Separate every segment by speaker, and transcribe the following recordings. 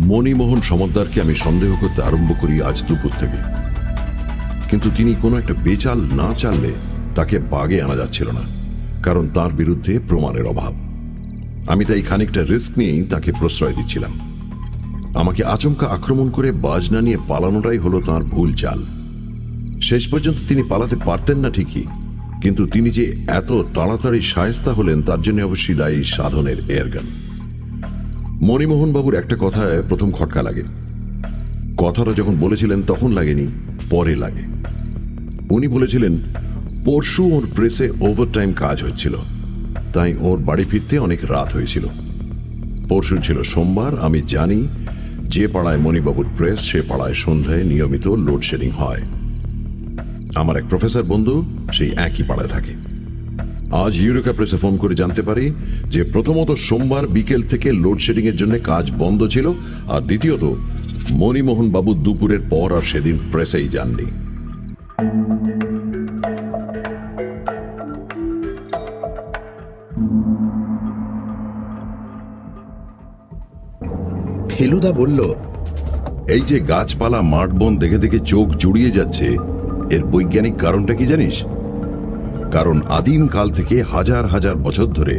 Speaker 1: মণিমোহন সমদ্দারকে আমি সন্দেহ করতে আরম্ভ করি আজ দুপুর থেকে, কিন্তু তিনি কোনো একটা বেচাল না চাললে তাকে বাগে আনা যাচ্ছিল না, কারণ তার বিরুদ্ধে প্রমাণের অভাব। আমি তাই খানিকটা রিস্ক নিয়েই তাকে প্রশ্রয় দিচ্ছিলাম। আমাকে আচমকা আক্রমণ করে বাজনা নিয়ে পালানোটাই হলো তার ভুল চাল। শেষ পর্যন্ত তিনি পালাতে পারতেন না ঠিকই, কিন্তু তিনি যে এত তাড়াতাড়ি শায়েস্তা হলেন তার জন্য অবশ্যই দায়ী সাধনের এয়ারগান। মণিমোহন বাবুর একটা কথায় প্রথম খটকা লাগে। কথাটা যখন বলেছিলেন তখন লাগেনি, পরে লাগে। উনি বলেছিলেন পরশু ওর প্রেসে ওভারটাইম কাজ হচ্ছিল, তাই ওর বাড়ি ফিরতে অনেক রাত হয়েছিল। পরশু ছিল সোমবার। আমি জানি যে পাড়ায় মণিবাবুর প্রেস সে পাড়ায় সন্ধ্যায় নিয়মিত লোডশেডিং হয়। আমার এক প্রফেসর বন্ধু সেই একই পাড়ায় থাকে। আজ ইউরেকা প্রেসে ফোন করে জানতে পারি যে প্রথমত সোমবার বিকেল থেকে লোডশেডিং এর জন্য কাজ বন্ধ ছিল, আর দ্বিতীয়ত মণিমোহন বাবু দুপুরের পর আর সেদিন প্রেসেই যাননি।
Speaker 2: ফেলুদা বলল,
Speaker 1: এই যে গাছপালা মাঠ বন দেখে দেখে চোখ জুড়িয়ে যাচ্ছে, এর বৈজ্ঞানিক কারণটা কি জানিস? কারণ আদিম কাল থেকে হাজার হাজার বছর ধরে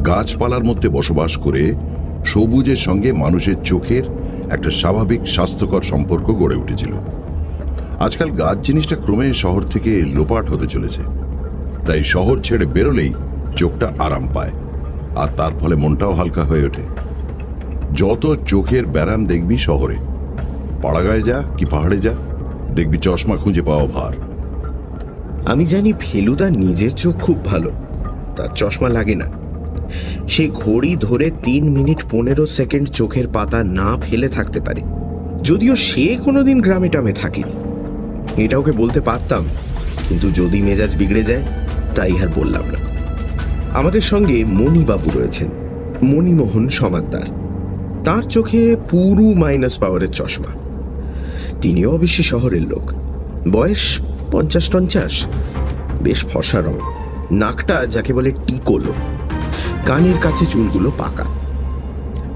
Speaker 1: গাছপালার মধ্যে বসবাস করে সবুজের সঙ্গে মানুষের চোখের একটা স্বাভাবিক স্বাস্থ্যকর সম্পর্ক গড়ে উঠেছিল। আজকাল গাছ জিনিসটা ক্রমে শহর থেকে লোপাট হতে চলেছে, তাই শহর ছেড়ে বেরোলেই চোখটা আরাম পায়, আর তার ফলে মনটাও হালকা হয়ে ওঠে। যত চোখের ব্যারাম দেখবি শহরে, পাড়াগাঁয়ে যা কি পাহাড়ে যা, দেখবি চশমা খুঁজে পাওয়া ভার।
Speaker 2: আমি জানি ফেলুদা নিজের চোখ খুব ভালো, তার চশমা লাগে না। সে ঘড়ি ধরে 3 মিনিট 15 সেকেন্ড চোখের পাতা না ফেলে থাকতে পারে, যদিও সে কোনোদিন গ্রামে টামে থাকেনি। এটা ওকে বলতে পারতাম, কিন্তু যদি মেজাজ বিগড়ে যায় তাই আর বললাম না। আমাদের সঙ্গে মণিবাবু রয়েছেন, মণিমোহন সমাদ্দার। তার চোখে পুরো মাইনাস পাওয়ারের চশমা। তিনিও অবশ্যই শহরের লোক, বয়স 50-50, বেশ ফর্সা রং, নাকটা যাকে বলে টিকোলো, কানের কাছে চুলগুলো পাকা।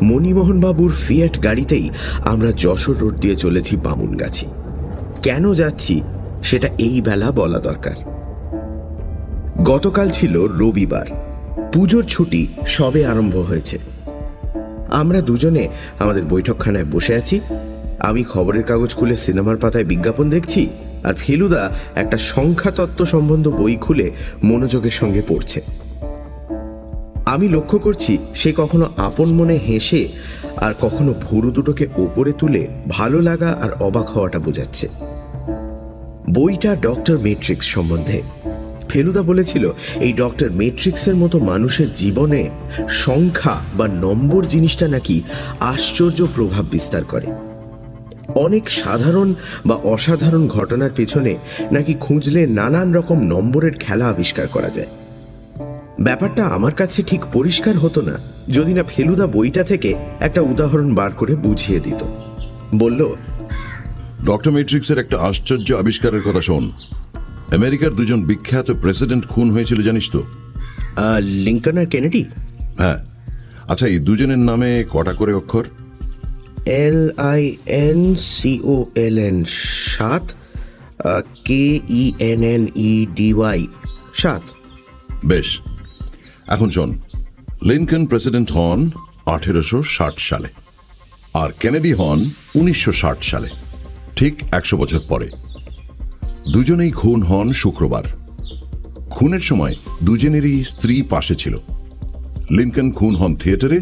Speaker 2: মণিমোহন বাবুর ফিয়াট গাড়িতেই আমরা যশোর রোড দিয়ে চলেছি বামুনগাছি। কেন যাচ্ছি সেটা এই বেলা বলা দরকার। গতকাল ছিল রবিবার, পুজোর ছুটি সবে আরম্ভ হয়েছে। আমরা দুজনে আমাদের বৈঠকখানায় বসে আছি। আমি খবরের কাগজ খুলে সিনেমার পাতায় বিজ্ঞাপন দেখছি, আর ফেলুদা একটা সংখ্যাতত্ত্ব সম্বন্ধ বই খুলে মনোযোগের সঙ্গে পড়ছে। আমি লক্ষ্য করছি সে কখনো আপন মনে হেসে আর কখনো ভুরু দুটোকে ওপরে তুলে ভালো লাগা আর অবাক হওয়াটা বোঝাচ্ছে। বইটা ডক্টর মেট্রিক্স সম্বন্ধে। ফেলুদা বলেছিল এই ডক্টর মেট্রিক্সের মতো মানুষের জীবনে সংখ্যা বা নম্বর জিনিসটা নাকি আশ্চর্য প্রভাব বিস্তার করে। অনেক সাধারণ বা অসাধারণ ঘটনার পেছনে নাকি খুঁজলে নানান রকম নম্বরের খেলা আবিষ্কার করা যায়। ব্যাপারটা আমার কাছে ঠিক পরিষ্কার হতো না যদি না ফেলুদা বইটা থেকে একটা উদাহরণ বার করে বুঝিয়ে দিত। বলল,
Speaker 1: ডক্টর মেট্রিক্সের একটা আশ্চর্য আবিষ্কারের কথা শোন। আমেরিকার দুজন বিখ্যাত প্রেসিডেন্ট খুন হয়েছিল জানিস তো?
Speaker 2: লিঙ্কন আর কেনেডি?
Speaker 1: হ্যাঁ। আচ্ছা, এই দুজনের নামে কটা করে অক্ষর?
Speaker 2: LINCOLN 7, KENNEDY 7।
Speaker 1: বেশ, এখন শোন। লিঙ্কন প্রেসিডেন্ট হন 1860 সালে, আর কেনেডি হন 1960 সালে, ঠিক 100 বছর পরে। দুজনেই খুন হন শুক্রবার। খুনের সময় দুজনেরই স্ত্রী পাশে ছিল। লিঙ্কন খুন হন থিয়েটারে,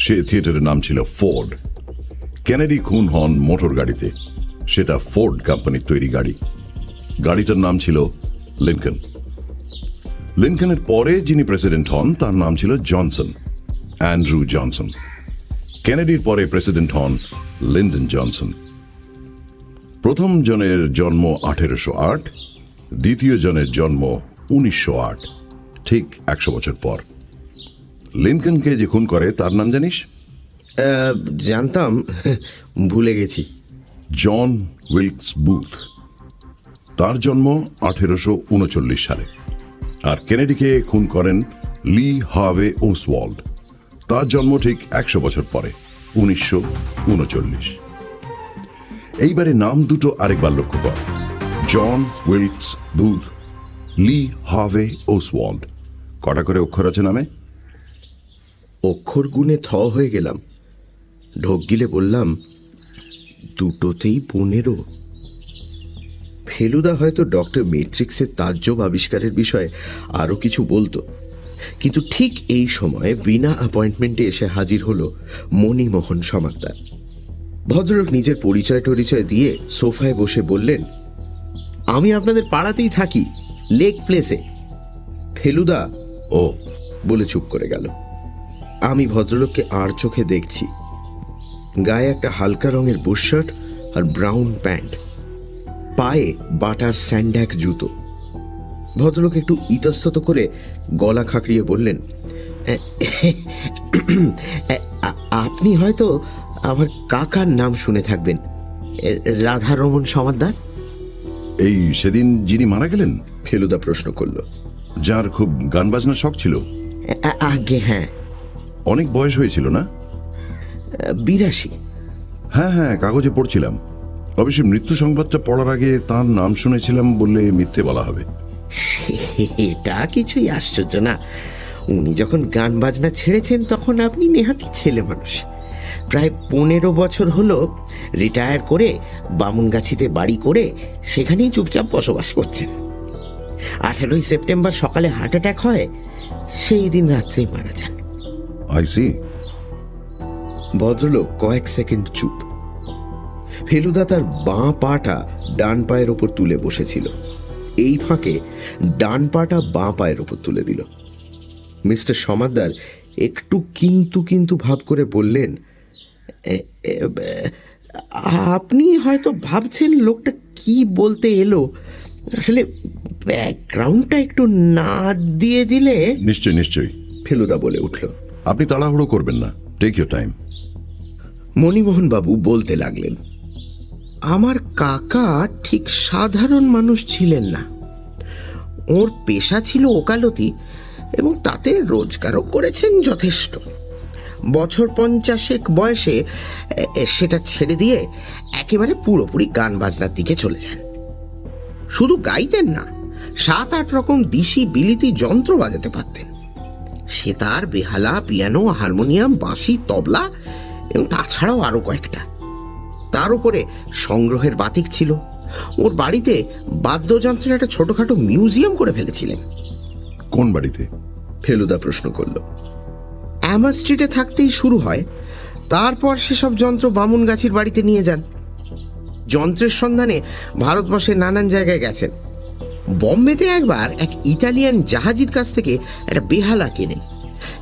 Speaker 1: সে থিয়েটারের নাম ছিল ফোর্ড। কেনেডি খুন হন মোটর গাড়িতে, সেটা ফোর্ড কোম্পানির তৈরি গাড়ি। গাড়িটার নাম ছিল লিঙ্কন। লিঙ্কনের পরে যিনি প্রেসিডেন্ট হন তার নাম ছিল জনসন, অ্যান্ড্রু জনসন। কেনেডির পরে প্রেসিডেন্ট হন লিন্ডন জনসন। প্রথম জনের জন্ম 1808, দ্বিতীয় জনের জন্ম 1908, ঠিক 100 বছর পর। লিঙ্কনকে যে খুন করে তার নাম জানিস?
Speaker 2: জানতাম, ভুলে গেছি।
Speaker 1: জন উইলকস বুথ। তার জন্ম 1839 সালে। আর কেনেডিকে খুন করেন লি হার্ভে ওসওয়াল্ড। তার জন্ম ঠিক 100 বছর পরে, 1939। এইবারে নাম দুটো আরেকবার লক্ষ্য কর, জন উইলকস বুথ, লি হার্ভে ওসওয়াল্ড। কটা করে অক্ষর আছে নামে?
Speaker 2: অক্ষর গুণে থ হয়ে গেলাম। ঢোক গিলে বললাম, দুটোতেই 15। ফেলুদা হয়তো ডক্টর মেট্রিক্সের তাজ্জব আবিষ্কারের বিষয়ে আরও কিছু বলতো, কিন্তু ঠিক এই সময় বিনা অ্যাপয়েন্টমেন্টে এসে হাজির হলো মণিমোহন সমাদ্দার। ভদ্রলোক নিজের পরিচয় দিয়ে সোফায় বসে বললেন, আমি আপনাদের পাড়াতেই থাকি, লেক প্লেসে। ফেলুদা ও বলে চুপ করে গেল। আমি ভদ্রলোককে আর চোখে দেখছি। গায়ে একটা হালকা রঙের বুশশার্ট আর ব্রাউন প্যান্ট, পায়ে বাটার স্যান্ড্যাক জুতো। ভদ্রলোক একটু ইতস্তত করে গলা খাঁকড়িয়ে বললেন, আপনি হয়তো আমার কাকার নাম শুনে থাকবেন, রাধারমণ সমাদ্দার।
Speaker 1: এই সেদিন যিনি মারা গেলেন?
Speaker 2: ফেলুদা প্রশ্ন করল।
Speaker 1: যার খুব গান বাজনার শখ ছিল?
Speaker 2: আগে হ্যাঁ।
Speaker 1: অনেক বয়স হয়েছিল না?
Speaker 2: 82।
Speaker 1: হ্যাঁ হ্যাঁ, কাগজে পড়ছিলাম। অবশ্যই মৃত্যু সংবাদটা পড়ার আগে তার নাম শুনেছিলাম বললে মিথ্যে বলা হবে।
Speaker 2: এটা কিছুই আশ্চর্য না। উনি যখন গান বাজনা ছেড়েছেন তখন আপনি নেহাতি ছেলে মানুষ। প্রায় 15 বছর হলো রিটায়ার করে বামুনগাছিতে বাড়ি করে সেখানেই চুপচাপ বসবাস করছেন। 18ই সেপ্টেম্বর সকালে হার্ট অ্যাটাক হয়, সেই দিন রাত্রেই মারা যান।
Speaker 1: I see.
Speaker 2: ভদ্রলোক কয়েক সেকেন্ড চুপ। ফেলুদা তার বাঁ পাটা ডান পায়ের ওপর তুলে বসেছিল, এই ফাঁকে ডান পাটা বাঁ পায়ের ওপর তুলে দিল। মিস্টার সমাদ্দার একটু কিন্তু ভাব করে বললেন, আপনি হয়তো ভাবছেন লোকটা কি বলতে এলো, আসলে ব্যাকগ্রাউন্ডটা একটু না দিয়ে দিলে।
Speaker 1: নিশ্চয়ই।
Speaker 2: ফেলুদা বলে উঠল,
Speaker 1: আপনি তাড়াহুড়ো করবেন না, টেক ইউর টাইম।
Speaker 2: মণিমোহন বাবু বলতে লাগলেন, আমার কাকা ঠিক সাধারণ মানুষ ছিলেন না। ওর পেশা ছিল ওকালতি এবং তাতে রোজগারও করেছেন যথেষ্ট। বছর 50 বয়সে সেটা ছেড়ে দিয়ে একেবারে পুরোপুরি গান বাজনার দিকে চলে যান। শুধু গাইতেন না, 7-8 রকম দিশি বিলিতি যন্ত্র বাজাতে পারতেন। সেতার, বেহালা, পিয়ানো, হারমোনিয়াম, বাঁশি, তবলা এবং তাছাড়াও আরও কয়েকটা। তার উপরে সংগ্রহের বাতিক ছিল। ওর বাড়িতে বাদ্যযন্ত্রের একটা ছোটখাটো মিউজিয়াম করে ফেলেছিলেন।
Speaker 1: কোন বাড়িতে?
Speaker 2: ফেলুদা প্রশ্ন করল। অ্যামার স্ট্রিটে থাকতেই শুরু হয়, তারপর সেসব যন্ত্র বামুনগাছির বাড়িতে নিয়ে যান। যন্ত্রের সন্ধানে ভারতবর্ষের নানান জায়গায় গেছেন। বম্বেতে একবার এক ইটালিয়ান জাহাজির কাছ থেকে একটা বেহালা কেনেন।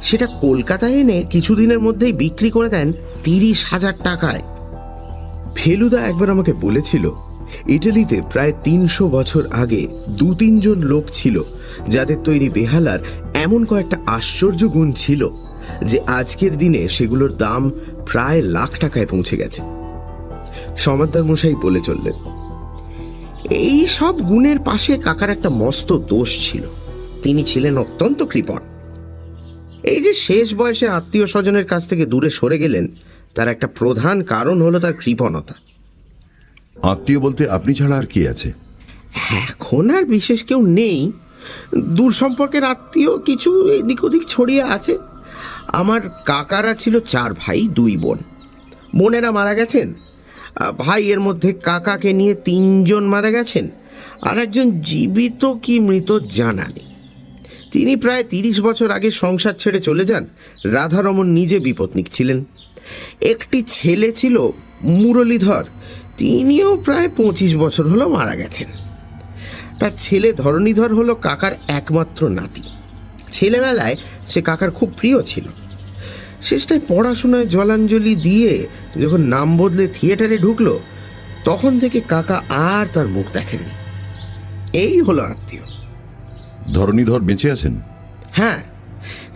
Speaker 2: সেটা কলকাতায় এনে কিছুদিনের মধ্যেই বিক্রি করে দেন 30,000 টাকায়। ফেলুদা একবার আমাকে বলেছিল, ইটালিতে প্রায় 300 বছর আগে 2-3 জন লোক ছিল যাদের তৈরি বেহালার এমন কয়েকটা আশ্চর্য গুণ ছিল যে আজকের দিনে সেগুলোর দাম প্রায় লাখ টাকায় পৌঁছে গেছে। সমাদ্দার মশাই বলে চললেন, এই সব গুণের পাশে কাকার একটা মস্ত দোষ ছিল, তিনি ছিলেন অত্যন্ত কৃপণ। এই যে শেষ বয়সে আত্মীয় স্বজনের কাছ থেকে দূরে সরে গেলেন, তার একটা প্রধান কারণ হলো তার কৃপণতা।
Speaker 1: আত্মীয় বলতে আপনি ছাড়া আর কি আছে?
Speaker 2: এখন আর বিশেষ কেউ নেই। দূর সম্পর্কের আত্মীয় কিছু এদিক ওদিক ছড়িয়ে আছে। আমার কাকারা ছিল 4 ভাই 2 বোন। বোনেরা মারা গেছেন। ভাইয়ের মধ্যে কাকাকে নিয়ে 3 জন মারা গেছেন, আর একজন জীবিত কি মৃত জানা নেই। তিনি প্রায় 30 বছর আগে সংসার ছেড়ে চলে যান। রাধারমণ নিজে বিপত্নিক ছিলেন। একটি ছেলে ছিল মুরলীধর, তিনিও প্রায় 25 বছর হলো মারা গেছেন। তার ছেলে ধরণীধর হলো কাকার একমাত্র নাতি। ছেলেবেলায় সে কাকার খুব প্রিয় ছিল। শেষটায় পড়াশোনায় জলাঞ্জলি দিয়ে যখন নাম বদলে থিয়েটারে ঢুকলো, তখন থেকে কাকা আর তার মুখ দেখেননি। এই হলো আত্মীয়।
Speaker 1: ধরণীধর বেঁচে আছেন?
Speaker 2: হ্যাঁ,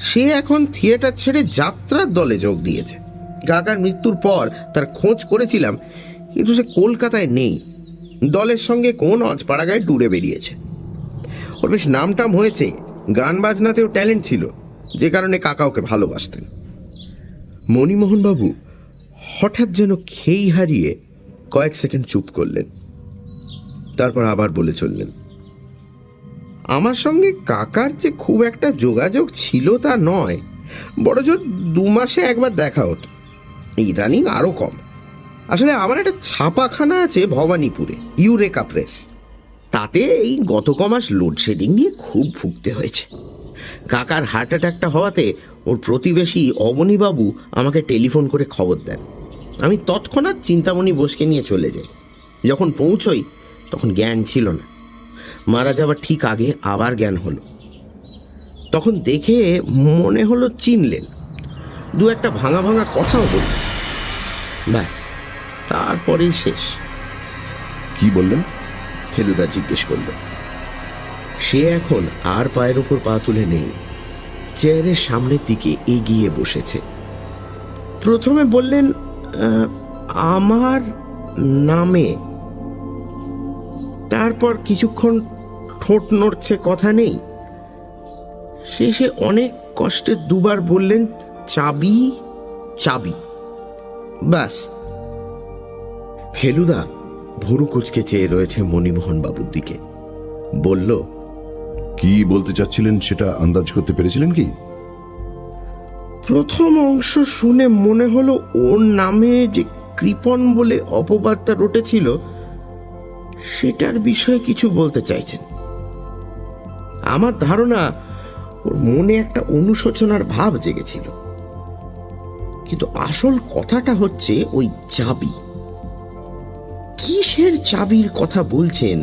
Speaker 2: সে এখন থিয়েটার ছেড়ে যাত্রার দলে যোগ দিয়েছে। কাকার মৃত্যুর পর তার খোঁজ করেছিলাম, কিন্তু সে কলকাতায় নেই। দলের সঙ্গে কোন অজপাড়াগায় ট্যুরে বেরিয়েছে। ওর বেশ নামটাম হয়েছে, গান বাজনাতেও ট্যালেন্ট ছিল, যে কারণে কাকা ওকে ভালোবাসতেন। মণিমোহনবাবু হঠাৎ যেন খেই হারিয়ে কয়েক সেকেন্ড চুপ করলেন, তারপর আবার বলে চললেন, আমার সঙ্গে কাকার যে খুব একটা যোগাযোগ ছিল তা নয়, বড়জোর 2 মাসে একবার দেখা হতো, ইদানিং আরও কম। আসলে আমার একটা ছাপাখানা আছে ভবানীপুরে, ইউরেকা প্রেস। তাতে এই গত কমাস লোডশেডিং নিয়ে খুব ভুগতে হয়েছে। কাকার হার্ট অ্যাটাকটা হওয়াতে ওর প্রতিবেশী অবনীবাবু আমাকে টেলিফোন করে খবর দেন। আমি তৎক্ষণাৎ চিন্তামণি বোসকে নিয়ে চলে যাই। যখন পৌঁছই তখন জ্ঞান ছিল না, মারা যাবার ঠিক আগে আবার জ্ঞান হলো। তখন দেখে মনে হলো চিনলেন, 2-একটা ভাঙা ভাঙা কথাও বললেন, ব্যাস তারপরেই শেষ।
Speaker 1: কি বললেন?
Speaker 2: ফেলুদা জিজ্ঞেস করল। সে এখন আর পায়ের ওপর পা তুলে নেই, চেয়ারের সামনের দিকে এগিয়ে বসেছে। প্রথমে বললেন, আমার নামে। তারপর কিছুক্ষণ ঠোঁট নড়ছে, কথা নেই। শেষে অনেক কষ্টে 2বার বললেন, চাবি চাবি, ব্যাস। ফেলুদা ভুরু কুচকে চেয়ে রয়েছে মণিমোহন বাবুর দিকে। বলল,
Speaker 1: কি বলতে চাচ্ছিলেন সেটা আন্দাজ করতে পেরেছিলেন কি?
Speaker 2: প্রথম অংশ শুনে মনে হলো ওর নামে যে কৃপণ বলে অপবাদটা রটেছিল সেটার বিষয়ে কিছু বলতে চাইছেন। আমার ধারণা ওর মনে একটা অনুশোচনার ভাব জেগেছিল। কিন্তু আসল কথাটা হচ্ছে ওই চাবি। কিসের চাবির কথা বলছেন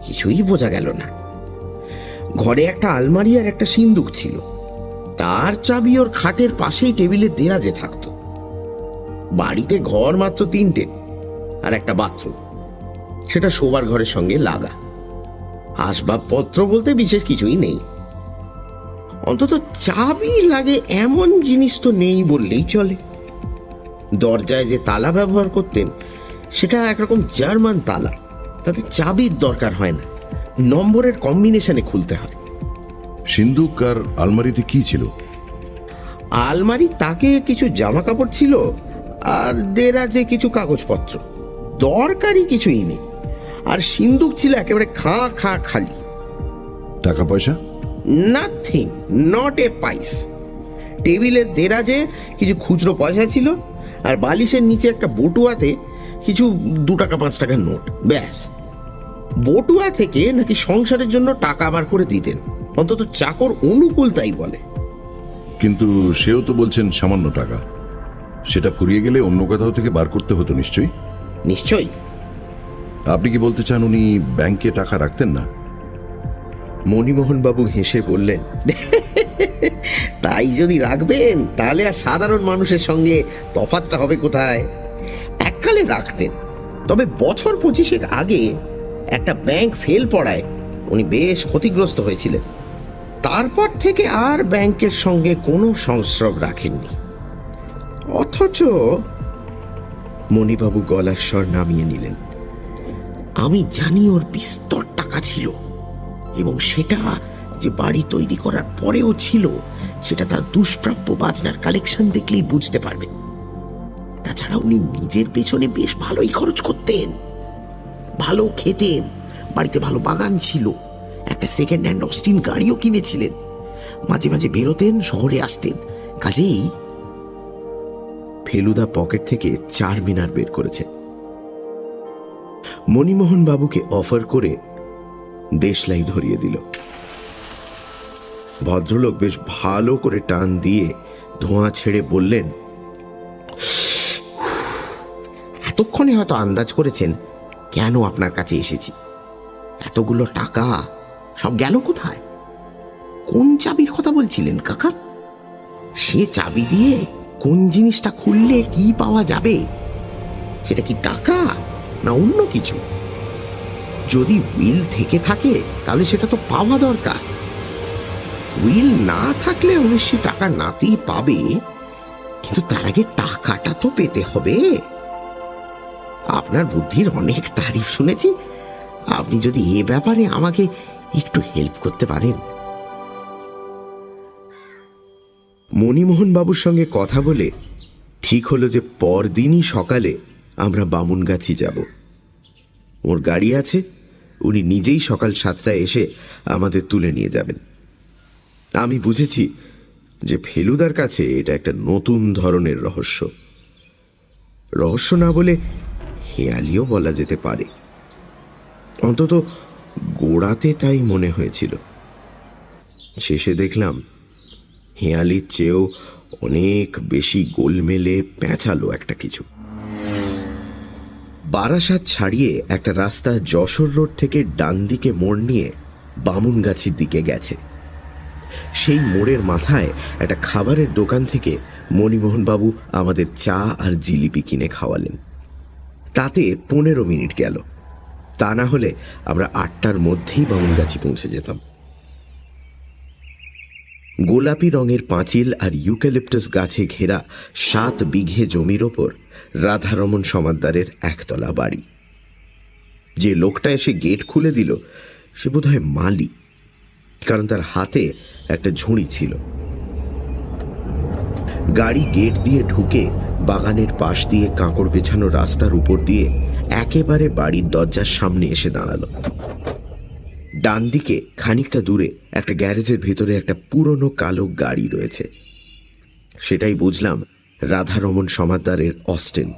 Speaker 2: কিছুই বোঝা গেল না। ঘরে একটা আলমারি আর একটা সিন্দুক ছিল, তার চাবি ওর খাটের পাশেই টেবিলের দেরাজে থাকতো। বাড়িতে ঘর মাত্র 3টে আর একটা বাথরুম, সেটা শোবার ঘরের সঙ্গে লাগা। আসবাবপত্র বলতে বিশেষ কিছুই নেই। অন্তত চাবি লাগে এমন জিনিস তো নেই বললেই চলে। দরজায় যে তালা ব্যবহার করতেন সেটা একরকম জার্মান তালা, তাতে চাবির দরকার হয় না, নম্বরের কম্বিনেশনে খুলতে হয়।
Speaker 1: সিন্দুক আর আলমারিতে কি ছিল?
Speaker 2: আলমারি তাকে কিছু জামা কাপড় ছিল আর দেরাজে কিছু কাগজপত্র, দরকারি কিছুই নেই। আর সিন্দুক ছিল একেবারে খাঁ খাঁ খালি।
Speaker 1: টাকা পয়সা?
Speaker 2: নাথিং, নট এ পাইস। টেবিলের দেরাজে কিছু খুচরো পয়সা ছিল আর বালিশের নিচে একটা বটুয়াতে কিছু 2 টাকা 5 টাকার নোট, ব্যাস। বটুয়া থেকে নাকি সংসারের জন্য টাকা বার করে দিতেন, অন্তত চাকর অনুকূল তাই বলে।
Speaker 1: কিন্তু সেও তো বলছেন সামান্য টাকা, সেটা ফুরিয়ে গেলে অন্য কোথাও থেকে বার করতে হতো নিশ্চয়ই।
Speaker 2: নিশ্চয়ই।
Speaker 1: আপনি কি বলতে চান উনি ব্যাংকে টাকা রাখতেন না?
Speaker 2: মণিমোহনবাবু হেসে বললেন, তাই যদি রাখবেন তাহলে আর সাধারণ মানুষের সঙ্গে তফাৎটা হবে কোথায়? এককালে রাখতেন, তবে বছর 25 আগে একটা ব্যাংক ফেল পড়ায় উনি বেশ ক্ষতিগ্রস্ত হয়েছিলেন। তারপর থেকে আর ব্যাংকের সঙ্গে কোনো সংস্রব রাখেননি। অথচ মণিবাবু গলার স্বর নামিয়ে নিলেন, আমি জানি ওর বিস্তর টাকা ছিল, এবং সেটা যে বাড়ি তৈরি করার পরেও ছিল সেটা তার দুষ্প্রাপ্য বাজনার কালেকশন দেখলেই বুঝতে পারবেন। তাছাড়া উনি নিজের পেছনে বেশ ভালোই খরচ করতেন, ভালো খেতেন, বাড়িতে ভালো বাগান ছিল, একটা সেকেন্ড হ্যান্ড অস্টিন গাড়িও কিনেছিলেন, মাঝে মাঝে বেরোতেন, শহরে আসতেন। কাজেই ফেলুদা পকেট থেকে 4 মিনার বের করেছে। মণিমোহন বাবুকে অফার করে দেশলাই ধরিয়ে দিল। ভদ্রলোক বেশ ভালো করে টান দিয়ে ধোঁয়া ছেড়ে বললেন, এতক্ষণে হয়তো আন্দাজ করেছেন কেন আপনার কাছে এসেছি। এতগুলো টাকা সব গেল কোথায়? কোন চাবির কথা বলছিলেন কাকা? সে চাবি দিয়ে কোন জিনিসটা খুললে কি পাওয়া যাবে? সেটা কি টাকা না অন্য কিছু? যদি উইল থেকে থাকে তাহলে সেটা তো পাওয়া দরকার। উইল না থাকলে অবশ্যই টাকা নাতেই পাবে, কিন্তু তার আগে টাকাটা তো পেতে হবে। আপনার বুদ্ধির অনেক তারিফ শুনেছি, আপনি যদি এ ব্যাপারে আমাকে একটু হেল্প করতে পারেন। মণিমোহন বাবুর সঙ্গে কথা বলে ঠিক হলো যে পরদিনই সকালে আমরা বামুনগাছি যাব। ওর গাড়ি আছে, উনি নিজেই সকাল 7টায় এসে আমাদের তুলে নিয়ে যাবেন। আমি বুঝেছি যে ফেলুদার কাছে এটা একটা নতুন ধরনের রহস্য। রহস্য না বলে হেয়ালিও বলা যেতে পারে, অন্তত গোড়াতে তাই মনে হয়েছিল। শেষে দেখলাম হেয়ালির চেয়েও অনেক বেশি গোলমেলে প্যাঁচালো একটা কিছু। বারাসাত ছাড়িয়ে একটা রাস্তা যশোর রোড থেকে ডান দিকে মোড় নিয়ে বামুনগাছির দিকে গেছে। সেই মোড়ের মাথায় একটা খাবারের দোকান থেকে মণিমোহনবাবু আমাদের চা আর জিলিপি কিনে খাওয়ালেন। তাতে 15 মিনিট গেল, তা না হলে আমরা 8টার মধ্যেই বামুনগাছি পৌঁছে যেতাম। গোলাপি রঙের পাঁচিল আর ইউক্যালিপটাস গাছে ঘেরা 7 বিঘে জমির ওপর রাধারমণ সমাদ্দারের একতলা বাড়ি। যে লোকটা এসে গেট খুলে দিল সে বোধহয় মালি, কারণ তার হাতে একটা ঝুড়ি ছিল। গাড়ি গেট দিয়ে ঢুকে বাগানের পাশ দিয়ে কাঁকড় বেছানো রাস্তার উপর দিয়ে একেবারে বাড়ির দরজার সামনে এসে দাঁড়ালো। ডান দিকে খানিকটা দূরে একটা গ্যারেজের ভিতরে একটা পুরনো কালো গাড়ি রয়েছে। সেটাই বুঝলাম রাধারমণ সমাদ্দারের অস্টেন।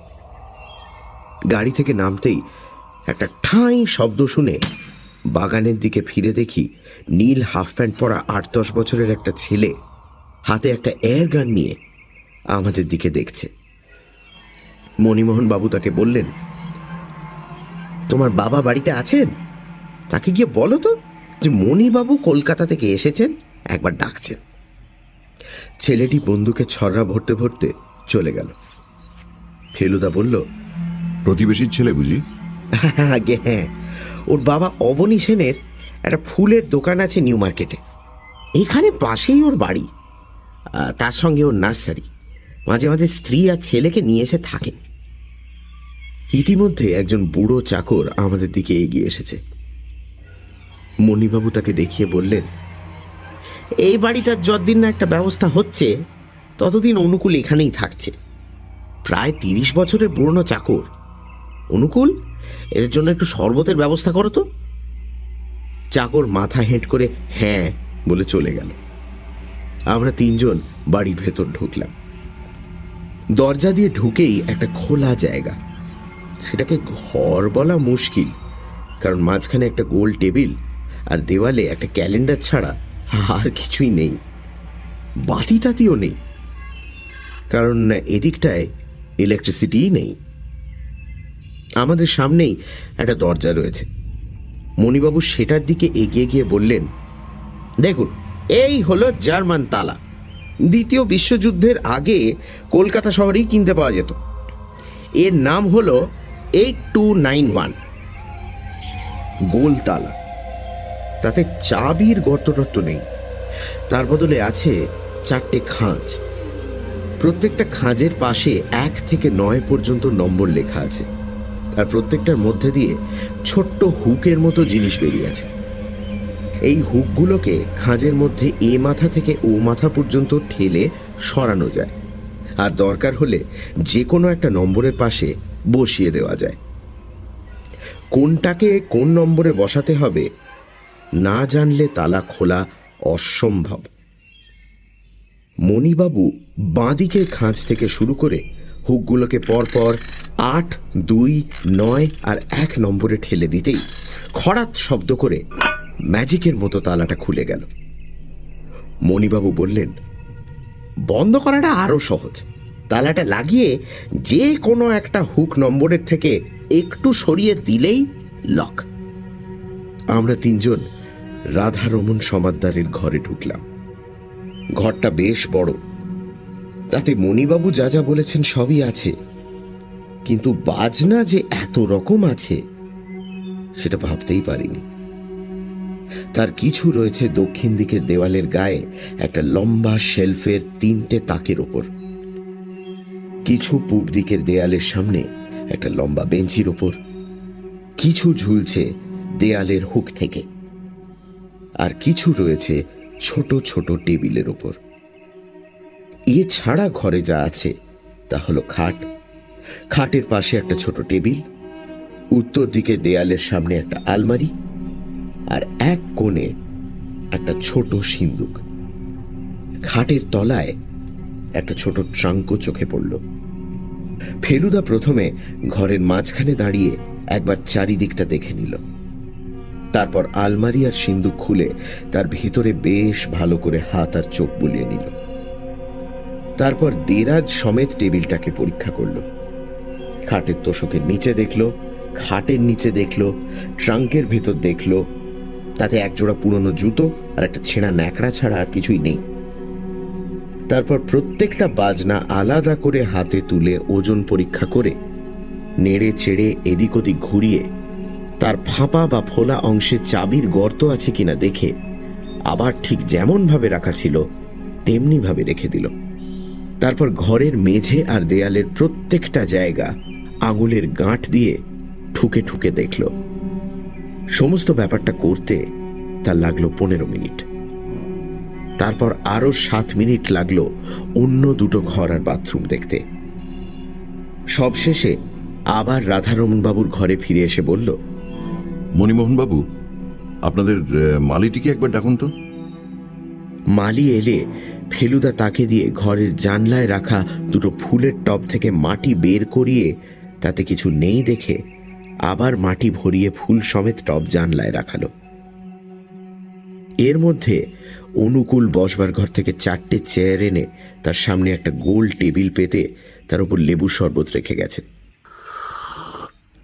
Speaker 2: গাড়ি থেকে নামতেই একটা ঠাঁই শব্দ শুনে বাগানের দিকে ফিরে দেখি নীল হাফ প্যান্ট পরা 8-10 বছরের একটা ছেলে হাতে একটা এয়ার গান নিয়ে আমাদের দিকে দেখছে। মণিমোহন বাবু তাকে বললেন, তোমার বাবা বাড়িতে আছেন? তাকে গিয়ে বলো তো যে মণিবাবু কলকাতা থেকে এসেছেন, একবার ডাকছেন। ছেলেটি বন্দুকে ছররা ভরতে ভরতে চলে গেল। ফেলুদা বলল,
Speaker 1: প্রতিবেশীর ছেলে বুঝি?
Speaker 2: আগে হ্যাঁ, ওর বাবা অবনী সেনের একটা ফুলের দোকান আছে নিউ মার্কেটে, এখানে পাশেই ওর বাড়ি। তার সঙ্গে ওর নার্সারি। মাঝে মাঝে স্ত্রী আর ছেলেকে নিয়ে এসে থাকেন। ইতিমধ্যে একজন বুড়ো চাকর আমাদের দিকে এগিয়ে এসেছে। মণিবাবু তাকে দেখিয়ে বললেন, এই বাড়িটার যতদিন না একটা ব্যবস্থা হচ্ছে ততদিন অনুকূল এখানেই থাকছে। প্রায় 30 বছরের পুরনো চাকর। অনুকূল, এদের জন্য একটু শরবতের ব্যবস্থা করো তো। চাকর মাথা হেঁট করে হ্যাঁ বলে চলে গেল। আমরা 3 জন বাড়ির ভেতর ঢুকলাম। দরজা দিয়ে ঢুকেই একটা খোলা জায়গা। সেটাকে ঘর বলা মুশকিল, কারণ মাঝখানে একটা গোল টেবিল আর দেওয়ালে একটা ক্যালেন্ডার ছাড়া আর কিছুই নেই। বাতি টাতিও নেই, কারণ এদিকটায় ইলেকট্রিসিটিই নেই। আমাদের সামনেই একটা দরজা রয়েছে। মণিবাবু সেটার দিকে এগিয়ে গিয়ে বললেন, দেখুন, এই হলো জার্মান তালা। 2য় বিশ্বযুদ্ধের আগে কলকাতা শহরেই কিনতে পাওয়া যেত। এর নাম হলো 8291। গোল তালা, তাতে চাবির গর্ত নেই, তার বদলে আছে 4টে খাঁজ। প্রত্যেকটা খাঁজের পাশে 1 থেকে 9 পর্যন্ত নম্বর লেখা আছে, আর প্রত্যেকটার মধ্যে দিয়ে ছোট্ট হুকের মতো জিনিস বেরিয়ে আছে। এই হুকগুলোকে খাঁজের মধ্যে এ মাথা থেকে ও মাথা পর্যন্ত ঠেলে সরানো যায়, আর দরকার হলে যে কোনো একটা নম্বরের পাশে বসিয়ে দেওয়া যায়। কোনটাকে কোন নম্বরে বসাতে হবে না জানলে তালা খোলা অসম্ভব। মণিবাবু বাঁদিকের খাঁজ থেকে শুরু করে হুকগুলোকে পরপর 8, 2, 9 আর 1 নম্বরে ঠেলে দিতেই খড়াত শব্দ করে ম্যাজিকের মতো তালাটা খুলে গেল। মণিবাবু বললেন, বন্ধ করাটা আরো সহজ। তালাটা লাগিয়ে যে কোনো একটা হুক নম্বরের থেকে একটু সরিয়ে দিলেই লক। আমরা 3 জন রাধারমণ সমাদ্দারের ঘরে ঢুকলাম। ঘরটা বেশ বড়, তাতে মণিবাবু যা যা বলেছেন সবই আছে, কিন্তু বাজনা যে এত রকম আছে সেটা ভাবতেই পারিনি। তার কিছু রয়েছে দক্ষিণ দিকের দেওয়ালের গায়ে একটা লম্বা শেলফের 3টে তাকের ওপর, কিছু পূব দিকের দেয়ালের সামনে একটা লম্বা বেঞ্চির ওপর, কিছু ঝুলছে দেয়ালের হুক থেকে, আর কিছু রয়েছে ছোট ছোট টেবিলের ওপর। এছাড়া ঘরে যা আছে তা হলো খাট, খাটের পাশে একটা ছোট টেবিল, উত্তর দিকে দেয়ালের সামনে একটা আলমারি, আর এক কোণে একটা ছোট সিন্দুক। খাটের তলায় একটা ছোট ট্রাঙ্কও চোখে পড়ল। ফেলুদা প্রথমে ঘরের মাঝখানে দাঁড়িয়ে একবার চারিদিকটা দেখে নিল, তারপর আলমারি আর সিন্দুক খুলে তার ভিতরে বেশ ভালো করে হাত আর চোখ বুলিয়ে নিল। তারপর দেরাজ সমেত টেবিলটাকে পরীক্ষা করল। খাটের তোশকের নিচে দেখল, খাটের নিচে দেখল, ট্রাঙ্কের ভেতর দেখল, তাতে একজোড়া পুরনো জুতো আর একটা ছেঁড়া ন্যাকড়া ছাড়া আর কিছুই নেই। তারপর প্রত্যেকটা বাজনা আলাদা করে হাতে তুলে ওজন পরীক্ষা করে নেড়ে চেড়ে এদিক ওদিক ঘুরিয়ে তার ফাঁপা বা ফোলা অংশে চাবির গর্ত আছে কিনা দেখে আবার ঠিক যেমন ভাবে রাখা ছিল তেমনি ভাবে রেখে দিল। তারপর ঘরের মেঝে আর দেয়ালের প্রত্যেকটা জায়গা আঙুলের গাঁট দিয়ে ঠুকে ঠুকে দেখল। সমস্ত ব্যাপারটা করতে তার লাগলো 15 মিনিট। তারপর আরো 7 মিনিট লাগলো অন্য দুটো ঘর আর বাথরুম দেখতে। সবশেষে আবার রাধারমণ বাবুর ঘরে ফিরে এসে বলল,
Speaker 1: মণিমোহন বাবু, আপনাদের মালিটিকে একবার ডাকুন তো।
Speaker 2: মালি এলে ফেলুদা তাকে দিয়ে ঘরের জানলায় রাখা দুটো ফুলের টব থেকে মাটি বের করিয়ে তাতে কিছু নেই দেখে আবার মাটি ভরিয়ে ফুল সমেত টব জানলায় রাখালো। এর মধ্যে অনুকূল বসবার ঘর থেকে 4টে চেয়ার এনে তার সামনে একটা গোল টেবিল পেতে তার উপর লেবুর শরবত রেখে গেছে।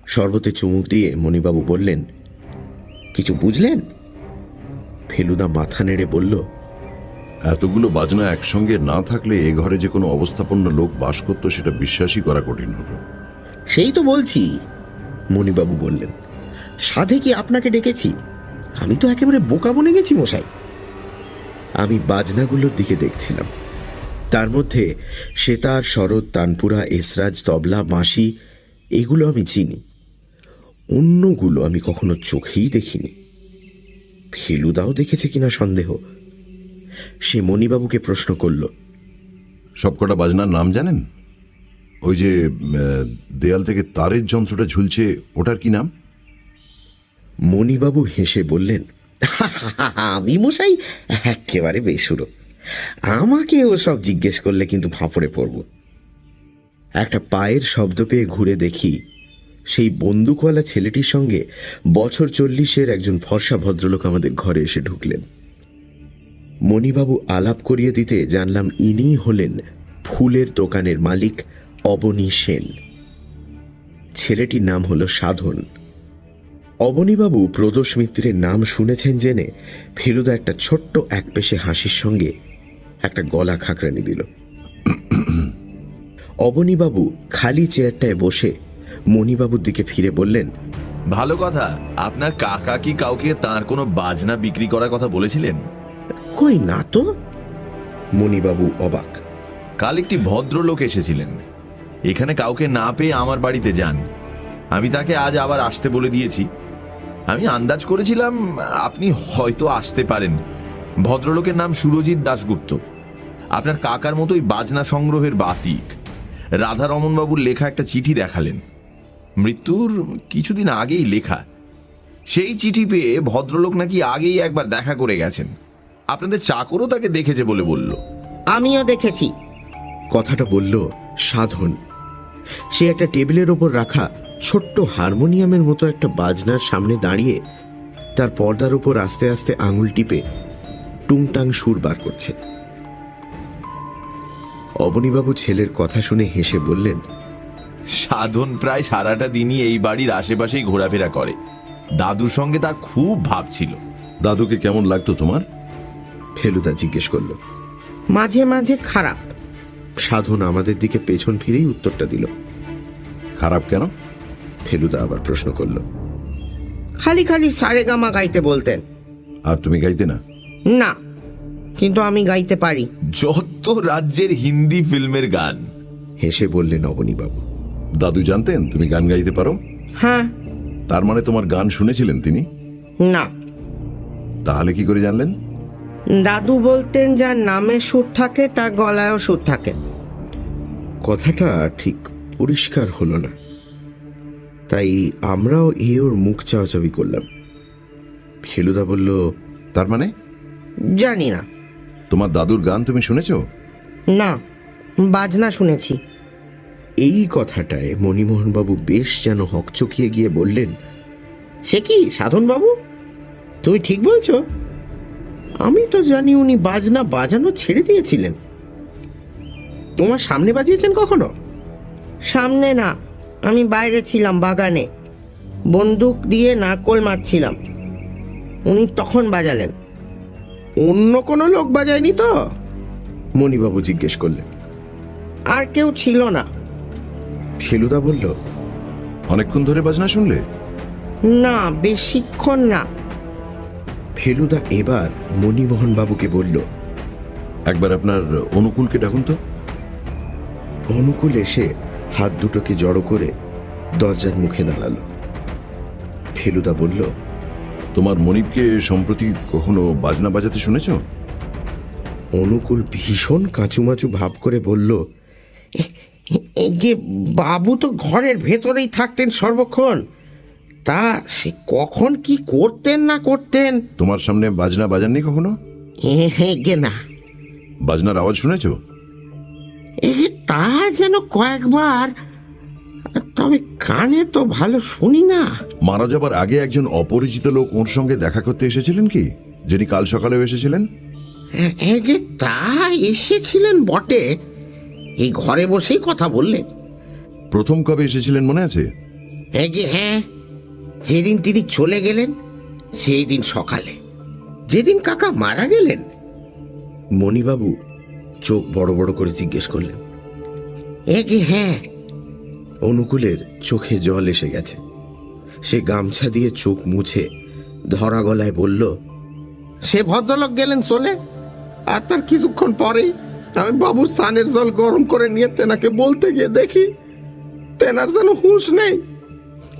Speaker 2: শরবতে চুমুক দিয়ে মণিবাবু বললেন, কিছু বুঝলেন? ফেলুদা মাথা নেড়ে বলল,
Speaker 1: এতগুলো বাজনা একসঙ্গে না থাকলে এ ঘরে যে কোনো অবস্থাপন্ন লোক বাস করত সেটা বিশ্বাসই করা কঠিন হতো।
Speaker 2: সেই তো বলছি, মণিবাবু বললেন, সাধে কি আপনাকে ডেকেছি? আমি তো একেবারে বোকা বনে গেছি মশাই। আমি বাজনাগুলোর দিকে দেখছিলাম। তার মধ্যে সেতার, শরৎ, তানপুরা, এসরাজ, তবলা, বাঁশি এগুলো আমি চিনি, অন্যগুলো আমি কখনো চোখেই দেখিনি। ফেলুদাও দেখেছে কিনা সন্দেহ। সে মণিবাবুকে প্রশ্ন করল,
Speaker 1: সবকটা বাজনার নাম জানেন? ওই যে দেয়াল থেকে তারের যন্ত্রটা ঝুলছে, ওটার কি নাম?
Speaker 2: মণিবাবু হেসে বললেন, আমি মশাই একেবারে বেসুরো, আমাকে ও সব জিজ্ঞেস করলে কিন্তু ফাঁপড়ে পড়ব। একটা পায়ের শব্দ পেয়ে ঘুরে দেখি সেই বন্দুকওয়ালা ছেলেটির সঙ্গে বছর 40-এর একজন ফর্সা ভদ্রলোক আমাদের ঘরে এসে ঢুকলেন। মণিবাবু আলাপ করিয়ে দিতে জানলাম ইনিই হলেন ফুলের দোকানের মালিক অবনী সেন। ছেলেটির নাম হল সাধন। অবনীবাবু প্রদোষ মিত্রের নাম শুনেছেন জেনে ফেলুদা একটা ছোট্ট একপেশে হাসির সঙ্গে একটা গলা খাকরানি দিল। অবনীবাবু খালি চেয়ারটায় বসে মণিবাবুর দিকে ফিরে বললেন,
Speaker 3: ভালো কথা। আপনার কাকা কি কাউকে তার কোনো বাজনা বিক্রি করার কথা বলেছিলেন?
Speaker 2: কই না তো। মণিবাবু অবাক।
Speaker 3: কাল একটি ভদ্রলোক এসেছিলেন, এখানে কাউকে না পেয়ে আমার বাড়িতে যান। আমি তাকে আজ আবার আসতে বলে দিয়েছি। আমি আন্দাজ করেছিলাম আপনি হয়তো আসতে পারেন। ভদ্রলোকের নাম সুরজিৎ দাশগুপ্ত, আপনার কাকার মতোই বাজনা সংগ্রহের বাতিক। রাধারমণবাবুর লেখা একটা চিঠি দেখালেন, মৃত্যুর কিছুদিন আগেই লেখা। সেই চিঠি পেয়ে ভদ্রলোক নাকি আগেই একবার দেখা করে গেছেন। আপনাদের চাকরও তাকে দেখেছে বলে বলল।
Speaker 4: আমিও দেখেছি।
Speaker 2: কথাটা বলল সাধন। সে একটা টেবিলের ওপর রাখা ছোট্ট হারমোনিয়ামের মতো একটা বাজনার সামনে দাঁড়িয়ে তার পর্দার উপর আস্তে আস্তে আঙুল টিপে টুংটাং সুর বার করছে। অবনীবাবু ছেলের কথা শুনে হেসে বললেন,
Speaker 3: সাধন প্রায় সারাটা দিনই এই বাড়ির আশেপাশেই ঘোরাফেরা করে। দাদুর সঙ্গে তার খুব ভাব ছিল।
Speaker 1: দাদুকে কেমন লাগতো তোমার?
Speaker 2: ফেলুদা জিজ্ঞেস করল।
Speaker 4: মাঝে মাঝে খারাপ।
Speaker 2: সাধন আমাদের দিকে পেছন ফিরেই উত্তরটা দিল।
Speaker 1: খারাপ কেন?
Speaker 2: ফেলুদা আবার প্রশ্ন করল।
Speaker 4: খালি খালি সারেগামা গাইতে বলতেন।
Speaker 1: আর তুমি গাইতে না?
Speaker 4: না, কিন্তু আমি গাইতে পারি।
Speaker 3: যত রাজ্যের হিন্দি ফিল্মের গান।
Speaker 2: হেসে বললেন অবনীবাবু।
Speaker 1: দাদু জানতেন তুমি গান গাইতে পারো?
Speaker 4: হ্যাঁ।
Speaker 1: তার মানে তোমার গান শুনেছিলেন তিনি?
Speaker 4: না।
Speaker 1: তাহলে কি করে জানলেন?
Speaker 4: দাদু বলতেন যার নামে সুর থাকে তার গলায়ও সুর থাকে।
Speaker 2: কথাটা ঠিক পরিষ্কার হলো না, তাই আমরাও ওর মুখ চাওয়াচাবি করলাম। ফেলুদা বলল,
Speaker 1: তার মানে
Speaker 4: জানি না।
Speaker 1: তোমার দাদুর গান তুমি শুনেছ?
Speaker 4: না, বাজনা শুনেছি।
Speaker 2: এই কথাটায় মণিমোহনবাবু বেশ যেন হকচকিয়ে গিয়ে বললেন,
Speaker 4: সে কি সাধনবাবু, তুমি ঠিক বলছো? আমি তো জানি উনি বাজনা বাজানো ছেড়ে দিয়েছিলেন। তোমার সামনে বাজিয়েছেন কখনো? সামনে না, আমি বাইরে ছিলাম, বাগানে বন্দুক দিয়ে নারকোল মারছিলাম। উনি তখন বাজালেন। অন্য কোনো লোক বাজায়নি তো?
Speaker 2: মণিবাবু জিজ্ঞেস করলেন।
Speaker 4: আর কেউ ছিল না।
Speaker 2: ফেলুদা বলল,
Speaker 1: অনেকক্ষণ ধরে বাজনা শুনলে?
Speaker 4: না, বেশিক্ষণ না।
Speaker 2: ফেলুদা এবার মণিমোহনবাবুকে বলল,
Speaker 1: একবার আপনার অনুকূলকে ডাকুন তো।
Speaker 2: অনুকূল এসে হাত দুটোকে জড়ো করে দরজার মুখে দাঁড়ালো। ফেলুদা বলল,
Speaker 1: তোমার মনিবকে সম্প্রতি কখনো বাজনা বাজাতে শুনেছ?
Speaker 2: অনুকূল ভীষণ কাঁচুমাচু ভাব করে বলল,
Speaker 4: এই যে বাবু তো ঘরের ভেতরেই থাকতেন সর্বক্ষণ, তা সে কখন কি করতেন না করতেন।
Speaker 1: তোমার সামনে বাজনা বাজাননি কখনো?
Speaker 4: গে না,
Speaker 1: বাজনার আওয়াজ শুনেছ?
Speaker 4: তা যেন কয়েকবার, তবে কানে তো ভালো শুনি না।
Speaker 1: মারা যাবার আগে একজন অপরিচিত লোক ওর সঙ্গে দেখা করতে এসেছিলেন কি, যিনি কাল সকালেও এসেছিলেন?
Speaker 4: তা এসেছিলেন বটে, এই ঘরে বসেই কথা বললেন।
Speaker 1: প্রথম কবে এসেছিলেন মনে আছে?
Speaker 4: হ্যাঁ, যেদিন তিনি চলে গেলেন সেই দিন সকালে, যেদিন কাকা মারা গেলেন।
Speaker 2: মণিবাবু চোখ বড় বড় করে জিজ্ঞেস করলেন।
Speaker 4: হ্যাঁ।
Speaker 2: অনুকূলের চোখে জল এসে গেছে। সে গামছা দিয়ে চোখ মুছে ধরা গলায় বলল,
Speaker 4: সে ভদ্রলোক গেলেন চলে, আর তার কিছুক্ষণ পরেই আমি বাবুর স্নানের জল গরম করে নিয়ে তেনাকে বলতে গিয়ে দেখি তেনার যেন হুঁশ নেই।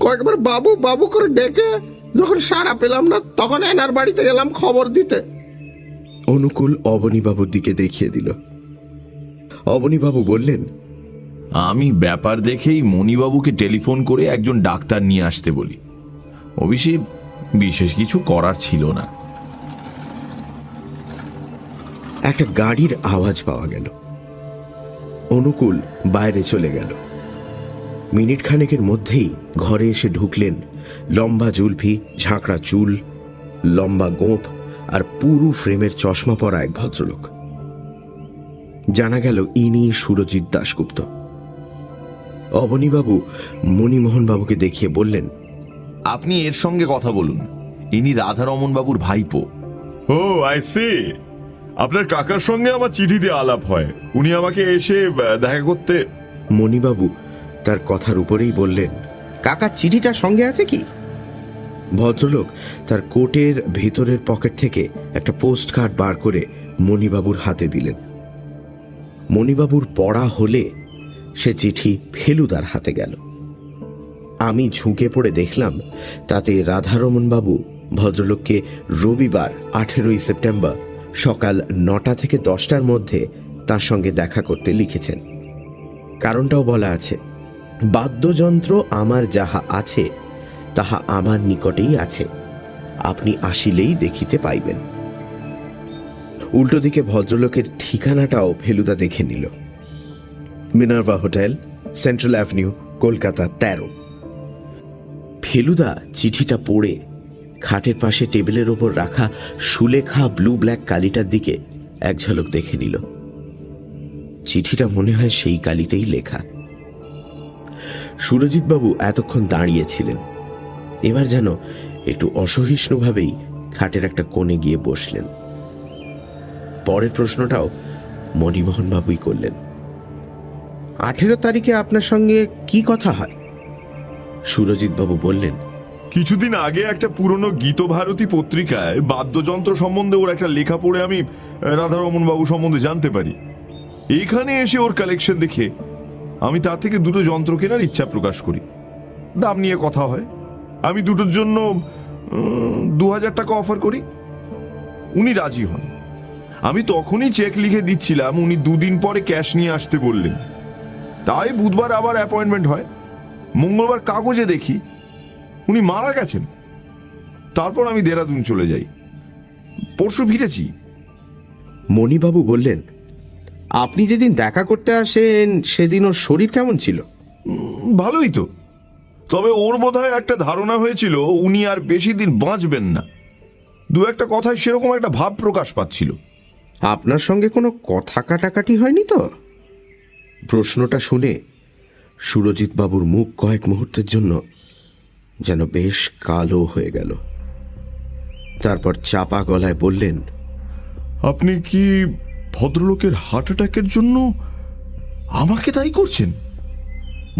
Speaker 4: কয়েকবার বাবু বাবু করে ডেকে যখন সাড়া পেলাম না, তখন এনার বাড়িতে গেলাম খবর দিতে।
Speaker 2: অনুকূল অবনীবাবুর দিকে দেখিয়ে দিল। অবনীবাবু বললেন,
Speaker 3: আমি ব্যাপার দেখেই মণিবাবুকে টেলিফোন করে একজন ডাক্তার নিয়ে আসতে বলি। অবশ্যই বিশেষ কিছু করার ছিল না।
Speaker 2: একটা গাড়ির আওয়াজ পাওয়া গেল। অনুকূল বাইরে চলে গেল। মিনিট খানেকের মধ্যেই ঘরে এসে ঢুকলেন লম্বা জুলফি, ঝাঁকড়া চুল, লম্বা গোঁফ আর পুরু ফ্রেমের চশমা পরা এক ভদ্রলোক। জানা গেল ইনি সুরজিৎ দাশগুপ্ত। অবনীবাবু মণিমোহনবাবুকে দেখিয়ে বললেন,
Speaker 3: আপনি এর সঙ্গে কথা বলুন, ইনি রাধারমন বাবুর ভাইপো।
Speaker 5: ও আই সি, আপনার কাকার সঙ্গে আমার চিঠিতে আলাপ হয়, উনি আমাকে এসে দেখা করতে।
Speaker 2: মণিবাবু তার কথার উপরেই বললেন,
Speaker 4: কাকার চিঠিটা সঙ্গে আছে কি?
Speaker 2: ভদ্রলোক তার কোটের ভেতরের পকেট থেকে একটা পোস্ট কার্ড বার করে মণিবাবুর হাতে দিলেন। মণিবাবুর পড়া হলে সে চিঠি ফেলুদার হাতে গেল। আমি ঝুঁকে পড়ে দেখলাম তাতে রাধারমণবাবু ভদ্রলোককে রবিবার 18ই সেপ্টেম্বর সকাল 9টা থেকে 10টার মধ্যে তার সঙ্গে দেখা করতে লিখেছেন। কারণটাও বলা আছে, বাদ্যযন্ত্র আমার যাহা আছে তাহা আমার নিকটেই আছে, আপনি আসিলেই দেখিতে পাইবেন। উল্টো দিকে ভদ্রলোকের ঠিকানাটাও ফেলুদা দেখে নিল। Minerva hotel, central avenue, Kolkata 13। Feluda চিঠিটা পড়ে খাটের পাশে টেবিলের ওপর রাখা সুলেখা ব্লু ব্ল্যাক কালিটার দিকে এক ঝলক দেখে নিল। চিঠিটা মনে হয় সেই কালিতেই লেখা। সুরজিৎবাবু এতক্ষণ দাঁড়িয়েছিলেন, এবার যেন একটু অসহিষ্ণুভাবেই খাটের একটা কোণে গিয়ে বসলেন। পরের প্রশ্নটাও মণিমোহনবাবুই করলেন।
Speaker 4: 18 তারিখে আপনার সঙ্গে কি কথা হয়?
Speaker 2: সুরজিৎবাবু বললেন,
Speaker 5: কিছুদিন আগে একটা পুরনো গীতভারতী পত্রিকায় বাদ্যযন্ত্র সম্বন্ধে ওর একটা লেখা পড়ে আমি রাধারমন বাবু সম্বন্ধে জানতে পারি। এইখানে এসে ওর কালেকশন দেখে আমি তার থেকে দুটো যন্ত্র কেনার ইচ্ছা প্রকাশ করি। দাম নিয়ে কথা হয়, আমি দুটোর জন্য 2000 টাকা অফার করি। উনি রাজি হন। আমি তখনই চেক লিখে দিচ্ছিলাম, উনি 2 দিন পরে ক্যাশ নিয়ে আসতে বললেন। তাই বুধবার আবার অ্যাপয়েন্টমেন্ট হয়। মঙ্গলবার কাগজে দেখি উনি মারা গেছেন। তারপর আমি দেরাদুন চলে যাই, পরশু ফিরেছি।
Speaker 2: মণিবাবু বললেন,
Speaker 4: আপনি যেদিন দেখা করতে আসেন সেদিন ওর শরীর কেমন ছিল?
Speaker 5: ভালোই তো, তবে ওর বোধহয় একটা ধারণা হয়েছিল উনি আর বেশি দিন বাঁচবেন না। দু একটা কথায় সেরকম একটা ভাব প্রকাশ পাচ্ছিল।
Speaker 4: আপনার সঙ্গে কোনো কথা কাটাকাটি হয়নি তো?
Speaker 2: প্রশ্নটা শুনে সুরজিৎ বাবুর মুখ কয়েক মুহূর্তের জন্য যেন বেশ কালো হয়ে গেল। তারপর চাপা গলায় বললেন,
Speaker 5: আপনি কি ভদ্রলোকের হার্ট অ্যাটাকের জন্য আমাকে দায়ী করছেন?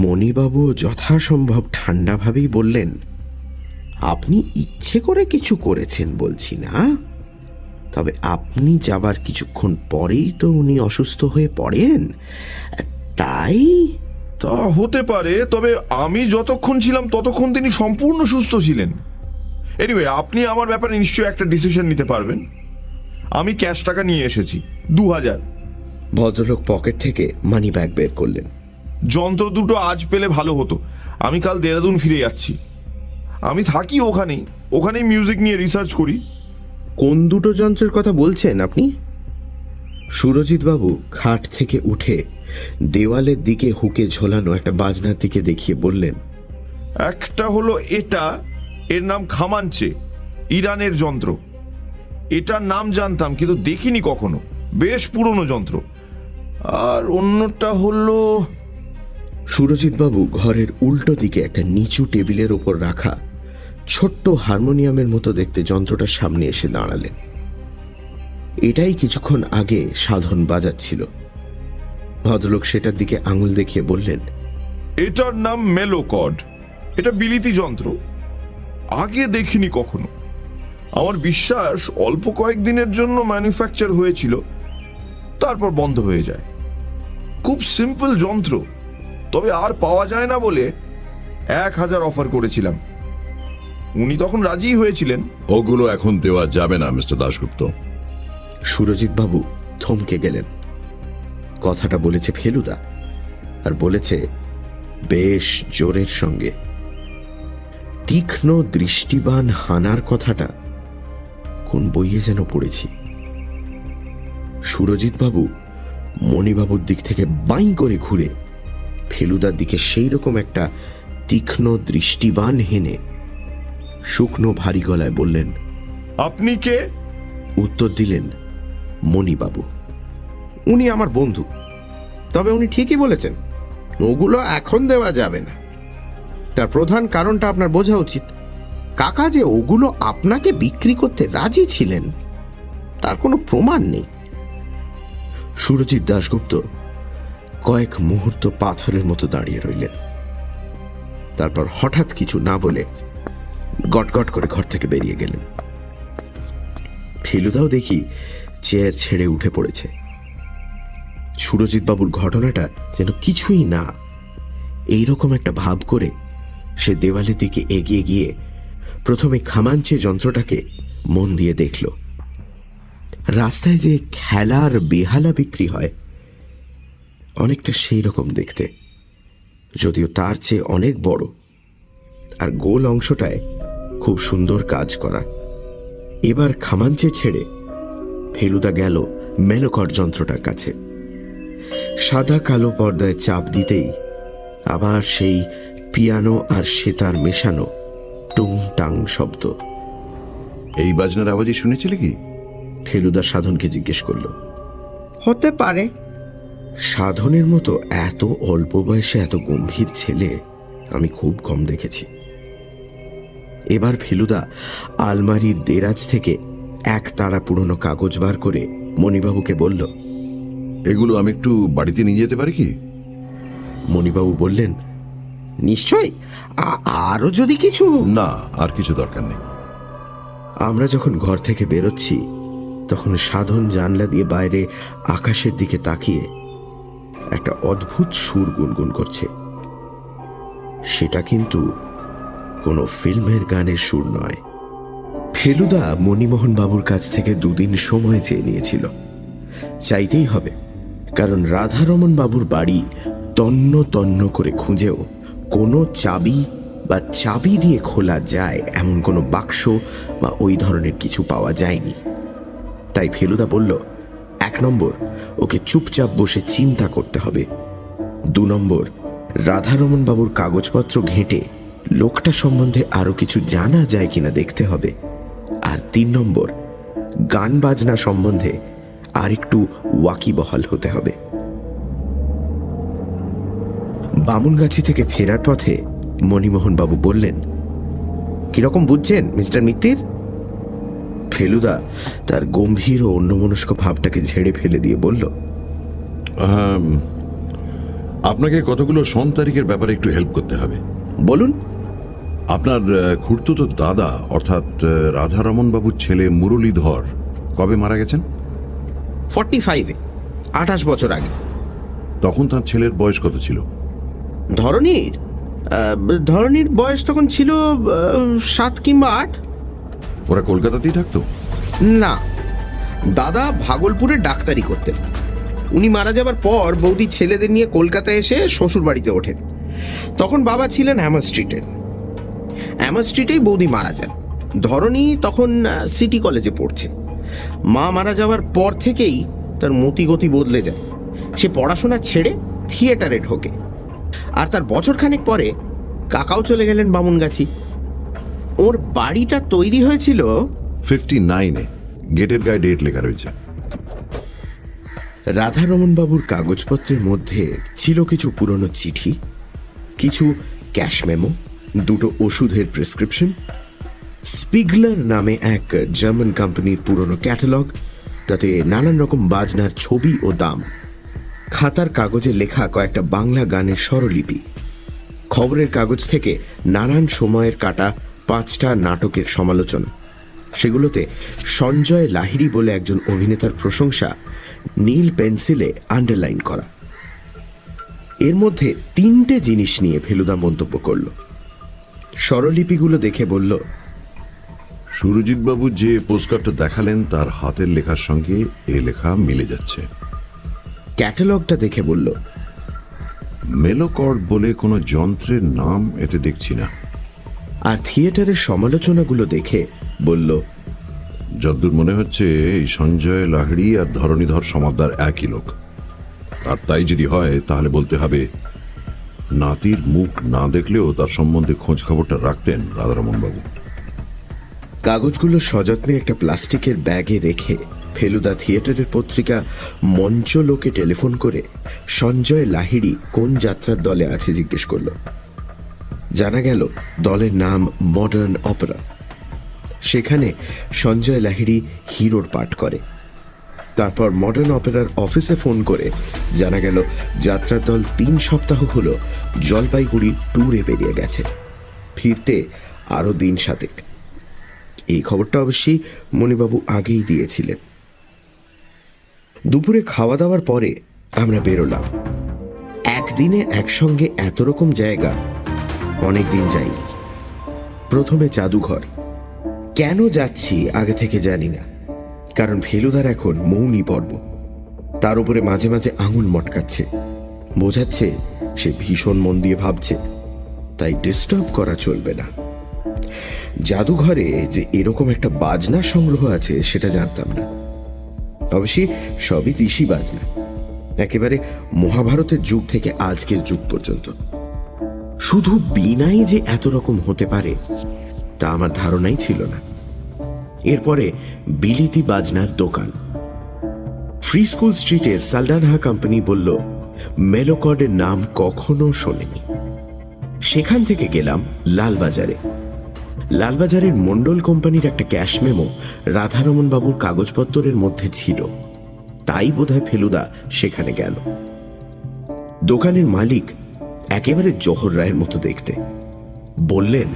Speaker 2: মণিবাবু যথাসম্ভব ঠান্ডাভাবেই বললেন,
Speaker 4: আপনি ইচ্ছে করে কিছু করেছেন বলছি না,
Speaker 2: তবে আপনি যাবার কিছুক্ষণ পরেই তো উনি অসুস্থ হয়ে পড়েন, তাই।
Speaker 5: তা হতে পারে, তবে আমি যতক্ষণ ছিলাম ততক্ষণ তিনি সম্পূর্ণ সুস্থ ছিলেন। এনিওয়ে, আপনি আমার ব্যাপারে নিশ্চয়ই একটা ডিসিশন নিতে পারবেন। আমি ক্যাশ টাকা নিয়ে এসেছি 2000।
Speaker 2: ভদ্রলোক পকেট থেকে মানি ব্যাগ বের করলেন।
Speaker 5: যন্ত্র দুটো আজ পেলে ভালো হতো। আমি কাল দেরাদুন ফিরে যাচ্ছি। আমি থাকি ওখানেই মিউজিক নিয়ে রিসার্চ করি।
Speaker 2: কোন দুটো যন্ত্রের কথা বলছেন আপনি? সুরজিৎ বাবু খাট থেকে উঠে দেওয়ালের দিকে হুকে ঝোলানো একটা বাজনার দিকে দেখিয়ে বললেন,
Speaker 5: একটা হলো এটা, এর নাম খামাঞ্চে, ইরানের যন্ত্র। এটার নাম জানতাম কিন্তু দেখিনি কখনো, বেশ পুরনো যন্ত্র। আর অন্যটা হলো...
Speaker 2: সুরজিৎ বাবু ঘরের উল্টো দিকে একটা নিচু টেবিলের ওপর রাখা ছোট্ট হারমোনিয়ামের মতো দেখতে যন্ত্রটার সামনে এসে দাঁড়ালেন। এটাই কিছুক্ষণ আগে সাধন বাজাচ্ছিল। ভদ্রলোক সেটার দিকে আঙুল দেখিয়ে বললেন,
Speaker 5: এটার নাম মেলোকর্ড। এটা বিলিতি যন্ত্র, আগে দেখিনি কখনো। আমার বিশ্বাস অল্প কয়েকদিনের জন্য ম্যানুফ্যাকচার হয়েছিল, তারপর বন্ধ হয়ে যায়। খুব সিম্পল যন্ত্র, তবে আর পাওয়া যায় না বলে 1000 অফার করেছিলাম। উনি তখন রাজি হয়েছিলেন।
Speaker 1: ওগুলো এখন দেওয়া যাবে না মিস্টার দাশগুপ্ত।
Speaker 2: সুরজিৎ বাবু থমকে গেলেন। কথাটা বলেছে ফেলুদা, আর বলেছে বেশ জোরের সঙ্গে। তীক্ষ্ণ দৃষ্টিবান হানার কথাটা কোন বইয়ে যেন পড়েছি। সুরজিৎ বাবু মণিবাবুর দিক থেকে বাঁই করে ঘুরে ফেলুদার দিকে সেই রকম একটা তীক্ষ্ণ দৃষ্টিবান হেনে শুকনো ভারী গলায় বললেন,
Speaker 5: আপনি কে?
Speaker 2: উত্তর দিলেন মণিবাবু।
Speaker 4: উনি আমার বন্ধু, তবে উনি ঠিকই বলেছেন, ওগুলো এখন দেওয়া যাবে না। তার প্রধান কারণটা আপনার বোঝা উচিত। কাকা যে ওগুলো আপনাকে বিক্রি করতে রাজি ছিলেন তার কোনো প্রমাণ নেই।
Speaker 2: সুরজিৎ দাশগুপ্ত কয়েক মুহূর্ত পাথরের মতো দাঁড়িয়ে রইলেন। তারপর হঠাৎ কিছু না বলে গটগট করে ঘর থেকে বেরিয়ে গেলেন। ফেলুদাও দেখি চেয়ার ছেড়ে উঠে পড়েছে। সুরজিৎ বাবুর ঘটনাটা যেন কিছুই না, এইরকম একটা ভাব করে সে দেওয়ালের দিকে এগিয়ে গিয়ে প্রথমে খামাঞ্চে যন্ত্রটাকে মন দিয়ে দেখল। রাস্তায় যে খেলার বেহালা বিক্রি হয় অনেকটা সেই রকম দেখতে, যদিও তার চেয়ে অনেক বড়, আর গোল অংশটায় খুব সুন্দর কাজ করা। এবার খামাঞ্চে ছেড়ে ফেলুদা গেল মেলোকর্ড যন্ত্রটার কাছে। সাদা কালো পর্দায় চাপ দিতেই আবার সেই পিয়ানো আর সেতার মেশানো টুং টাং শব্দ।
Speaker 1: এই বাজনার আওয়াজই শুনেছিলে কি?
Speaker 2: ফেলুদা সাধনকে জিজ্ঞেস করল।
Speaker 4: হতে পারে।
Speaker 2: সাধনের মতো এত অল্প বয়সে এত গম্ভীর ছেলে আমি খুব কম দেখেছি। এবার ফেলুদা আলমারির দেরাজ থেকে এক তাড়া পুরনো কাগজ বার করে মণিবাবুকে বলল,
Speaker 1: এগুলো আমি একটু বাড়িতে নিয়ে যেতে পারি কি?
Speaker 2: মণিবাবু বললেন,
Speaker 4: নিশ্চয়ই, আরো যদি কিছু।
Speaker 1: না, আর কিছু দরকার নেই।
Speaker 2: আমরা যখন ঘর থেকে বেরোচ্ছি তখন সাধন জানলা দিয়ে বাইরে আকাশের দিকে তাকিয়ে একটা অদ্ভুত সুর গুনগুন করছে। সেটা কিন্তু কোনো ফিল্মের গানের সুর নয়। ফেলুদা মণিমোহন বাবুর কাছ থেকে 2 দিন সময় চেয়ে নিয়েছিল। চাইতেই হবে, কারণ রাধারমণ বাবুর বাড়ি তন্ন তন্ন করে খুঁজেও কোনো চাবি বা চাবি দিয়ে খোলা যায় এমন কোনো বাক্স বা ওই ধরনের কিছু পাওয়া যায়নি। তাই ফেলুদা বলল, 1 নম্বর, ওকে চুপচাপ বসে চিন্তা করতে হবে। 2 নম্বর, রাধারমণ বাবুর কাগজপত্র ঘেঁটে লোকটা সম্বন্ধে আরো কিছু জানা যায় কিনা দেখতে হবে। আর 3 নম্বর, গান বাজনা সম্বন্ধে আর একটু ওয়াকিবহাল হতে হবে। বামুনগাছি থেকে ফেরার পথে মণিমোহন বাবু বললেন, কিরকম বুঝছেন মিস্টার মিত্তির? ফেলুদা তার গম্ভীর ও অন্যমনস্ক ভাবটাকে ঝেড়ে ফেলে দিয়ে বলল,
Speaker 1: আপনাকে কতগুলো সন তারিখের ব্যাপারে একটু হেল্প করতে হবে।
Speaker 2: বলুন।
Speaker 1: আপনার খুড়তুতো দাদা অর্থাৎ রাধারমণ বাবুর ছেলে মুরলীধর কবে মারা গেছেন?
Speaker 2: 45-এ, 28 বছর আগে।
Speaker 1: তখন তার ছেলের বয়স কত ছিল?
Speaker 2: ধরনীর বয়স তখন ছিল 7 কিংবা 8।
Speaker 1: ওরা কলকাতাতেই থাকতো?
Speaker 2: না, দাদা ভাগলপুরে ডাক্তারি করতেন। উনি মারা যাবার পর বৌদি ছেলেদের নিয়ে কলকাতায় এসে শ্বশুর বাড়িতে ওঠেন। তখন বাবা ছিলেন হ্যামার স্ট্রিটেই বৌদি মারা যান। ধরনী তখন সিটি কলেজে পড়ছে। মা মারা যাওয়ার পর থেকেই তার মতিগতি বদলে যায়। সে পড়াশোনা ছেড়ে থিয়েটারে ঢোকে। আর তার বছরখানেক পরে কাকাও চলে গেলেন বামুনগাছি। ওর বাড়িটা তৈরি হয়েছিল
Speaker 1: 59-এ। গেটের গায়ে ডেট লেখা রয়েছে।
Speaker 2: রাধারমণ বাবুর কাগজপত্রের মধ্যে ছিল কিছু পুরনো চিঠি, কিছু ক্যাশ মেমো, 2টো ওষুধের প্রেসক্রিপশন, স্পিগলার নামে এক জার্মান কোম্পানির পুরনো ক্যাটালগ, তাতে নানান রকম বাজনার ছবি ও দাম, খাতার কাগজে লেখা কয়েকটা বাংলা গানের স্বরলিপি, খবরের কাগজ থেকে নানান সময়ের কাটা 5টা নাটকের সমালোচনা। সেগুলোতে সঞ্জয় লাহিড়ী বলে একজন অভিনেতার প্রশংসা নীল পেন্সিলে আন্ডারলাইন করা। এর মধ্যে 3টে জিনিস নিয়ে ফেলুদা মন্তব্য করল। স্বরলিপিগুলো দেখে বলল,
Speaker 1: সুরজিৎ বাবু যে পোস্টকার্ডটা দেখালেন তার হাতের লেখার সঙ্গে এ লেখা মিলে যাচ্ছে।
Speaker 2: ক্যাটালগটা দেখে বলল,
Speaker 1: মেলোকর্ড বলে কোনো যন্ত্রের নাম এতে দেখছি না।
Speaker 2: আর থিয়েটারের সমালোচনাগুলো দেখে বলল,
Speaker 1: যদ্দূর মনে হচ্ছে এই সঞ্জয় লাহিড়ী আর ধরণীধর সমাদ্দার একই লোক। আর তাই যদি হয় তাহলে বলতে হবে নাতির মুখ না দেখলেও তার সম্বন্ধে খোঁজ খবরটা রাখতেন রাধারমণ বাবু।
Speaker 2: কাগজগুলো সযত্নে একটা প্লাস্টিকের ব্যাগে রেখে ফেলুদা থিয়েটারের পত্রিকা মঞ্চলোকে টেলিফোন করে সঞ্জয় লাহিড়ী কোন যাত্রার দলে আছে জিজ্ঞেস করল। জানা গেল দলের নাম মডার্ন অপেরা। সেখানে সঞ্জয় লাহিড়ী হিরোর পাঠ করে। তারপর মডার্ন অপেরার অফিসে ফোন করে জানা গেল যাত্রার দল 3 সপ্তাহ হলো জলপাইগুড়ি ট্যুরে বেরিয়ে গেছে, ফিরতে আরো দিন 7। এই খবরটা অবশ্যই মণিবাবু আগেই দিয়েছিলেন। দুপুরে খাওয়া দাওয়ার পরে আমরা বেরোলাম। একদিনে একসঙ্গে এত রকম জায়গা অনেকদিন যাইনি। প্রথমে জাদুঘর। কেন যাচ্ছি আগে থেকে জানি না, কারণ ফেলুদার এখন মৌনী পর্ব। তার উপরে মাঝে মাঝে আঙুল মটকাচ্ছে, বোঝাচ্ছে সে ভীষণ মন দিয়ে ভাবছে, তাই ডিস্টার্ব করা চলবে না। জাদুঘরে যে এরকম একটা বাজনা সংগ্রহ আছে সেটা জানতাম না। অবশ্যই সবই দিশি বাজনা, একেবারে মহাভারতের যুগ থেকে আজকের যুগ পর্যন্ত। শুধু বীণাই যে এত রকম হতে পারে তা আমার ধারণাই ছিল না। এরপরে বিলিতি বাজনার দোকান। ফ্রি স্কুল স্ট্রিটে সালডানহা কোম্পানি বলল মেলোকর্ডের নাম কখনো শোনেনি। সেখান থেকে গেলাম লালবাজারে। লালবাজারের মন্ডল কোম্পানির একটা ক্যাশ মেমো রাধারমণ বাবুর কাগজপত্রের মধ্যে ছিল, তাই বোধহয় ফেলুদা সেখানে গেল। দোকানের মালিক একেবারে জোহর রায়ের মতো দেখতে। বললেন,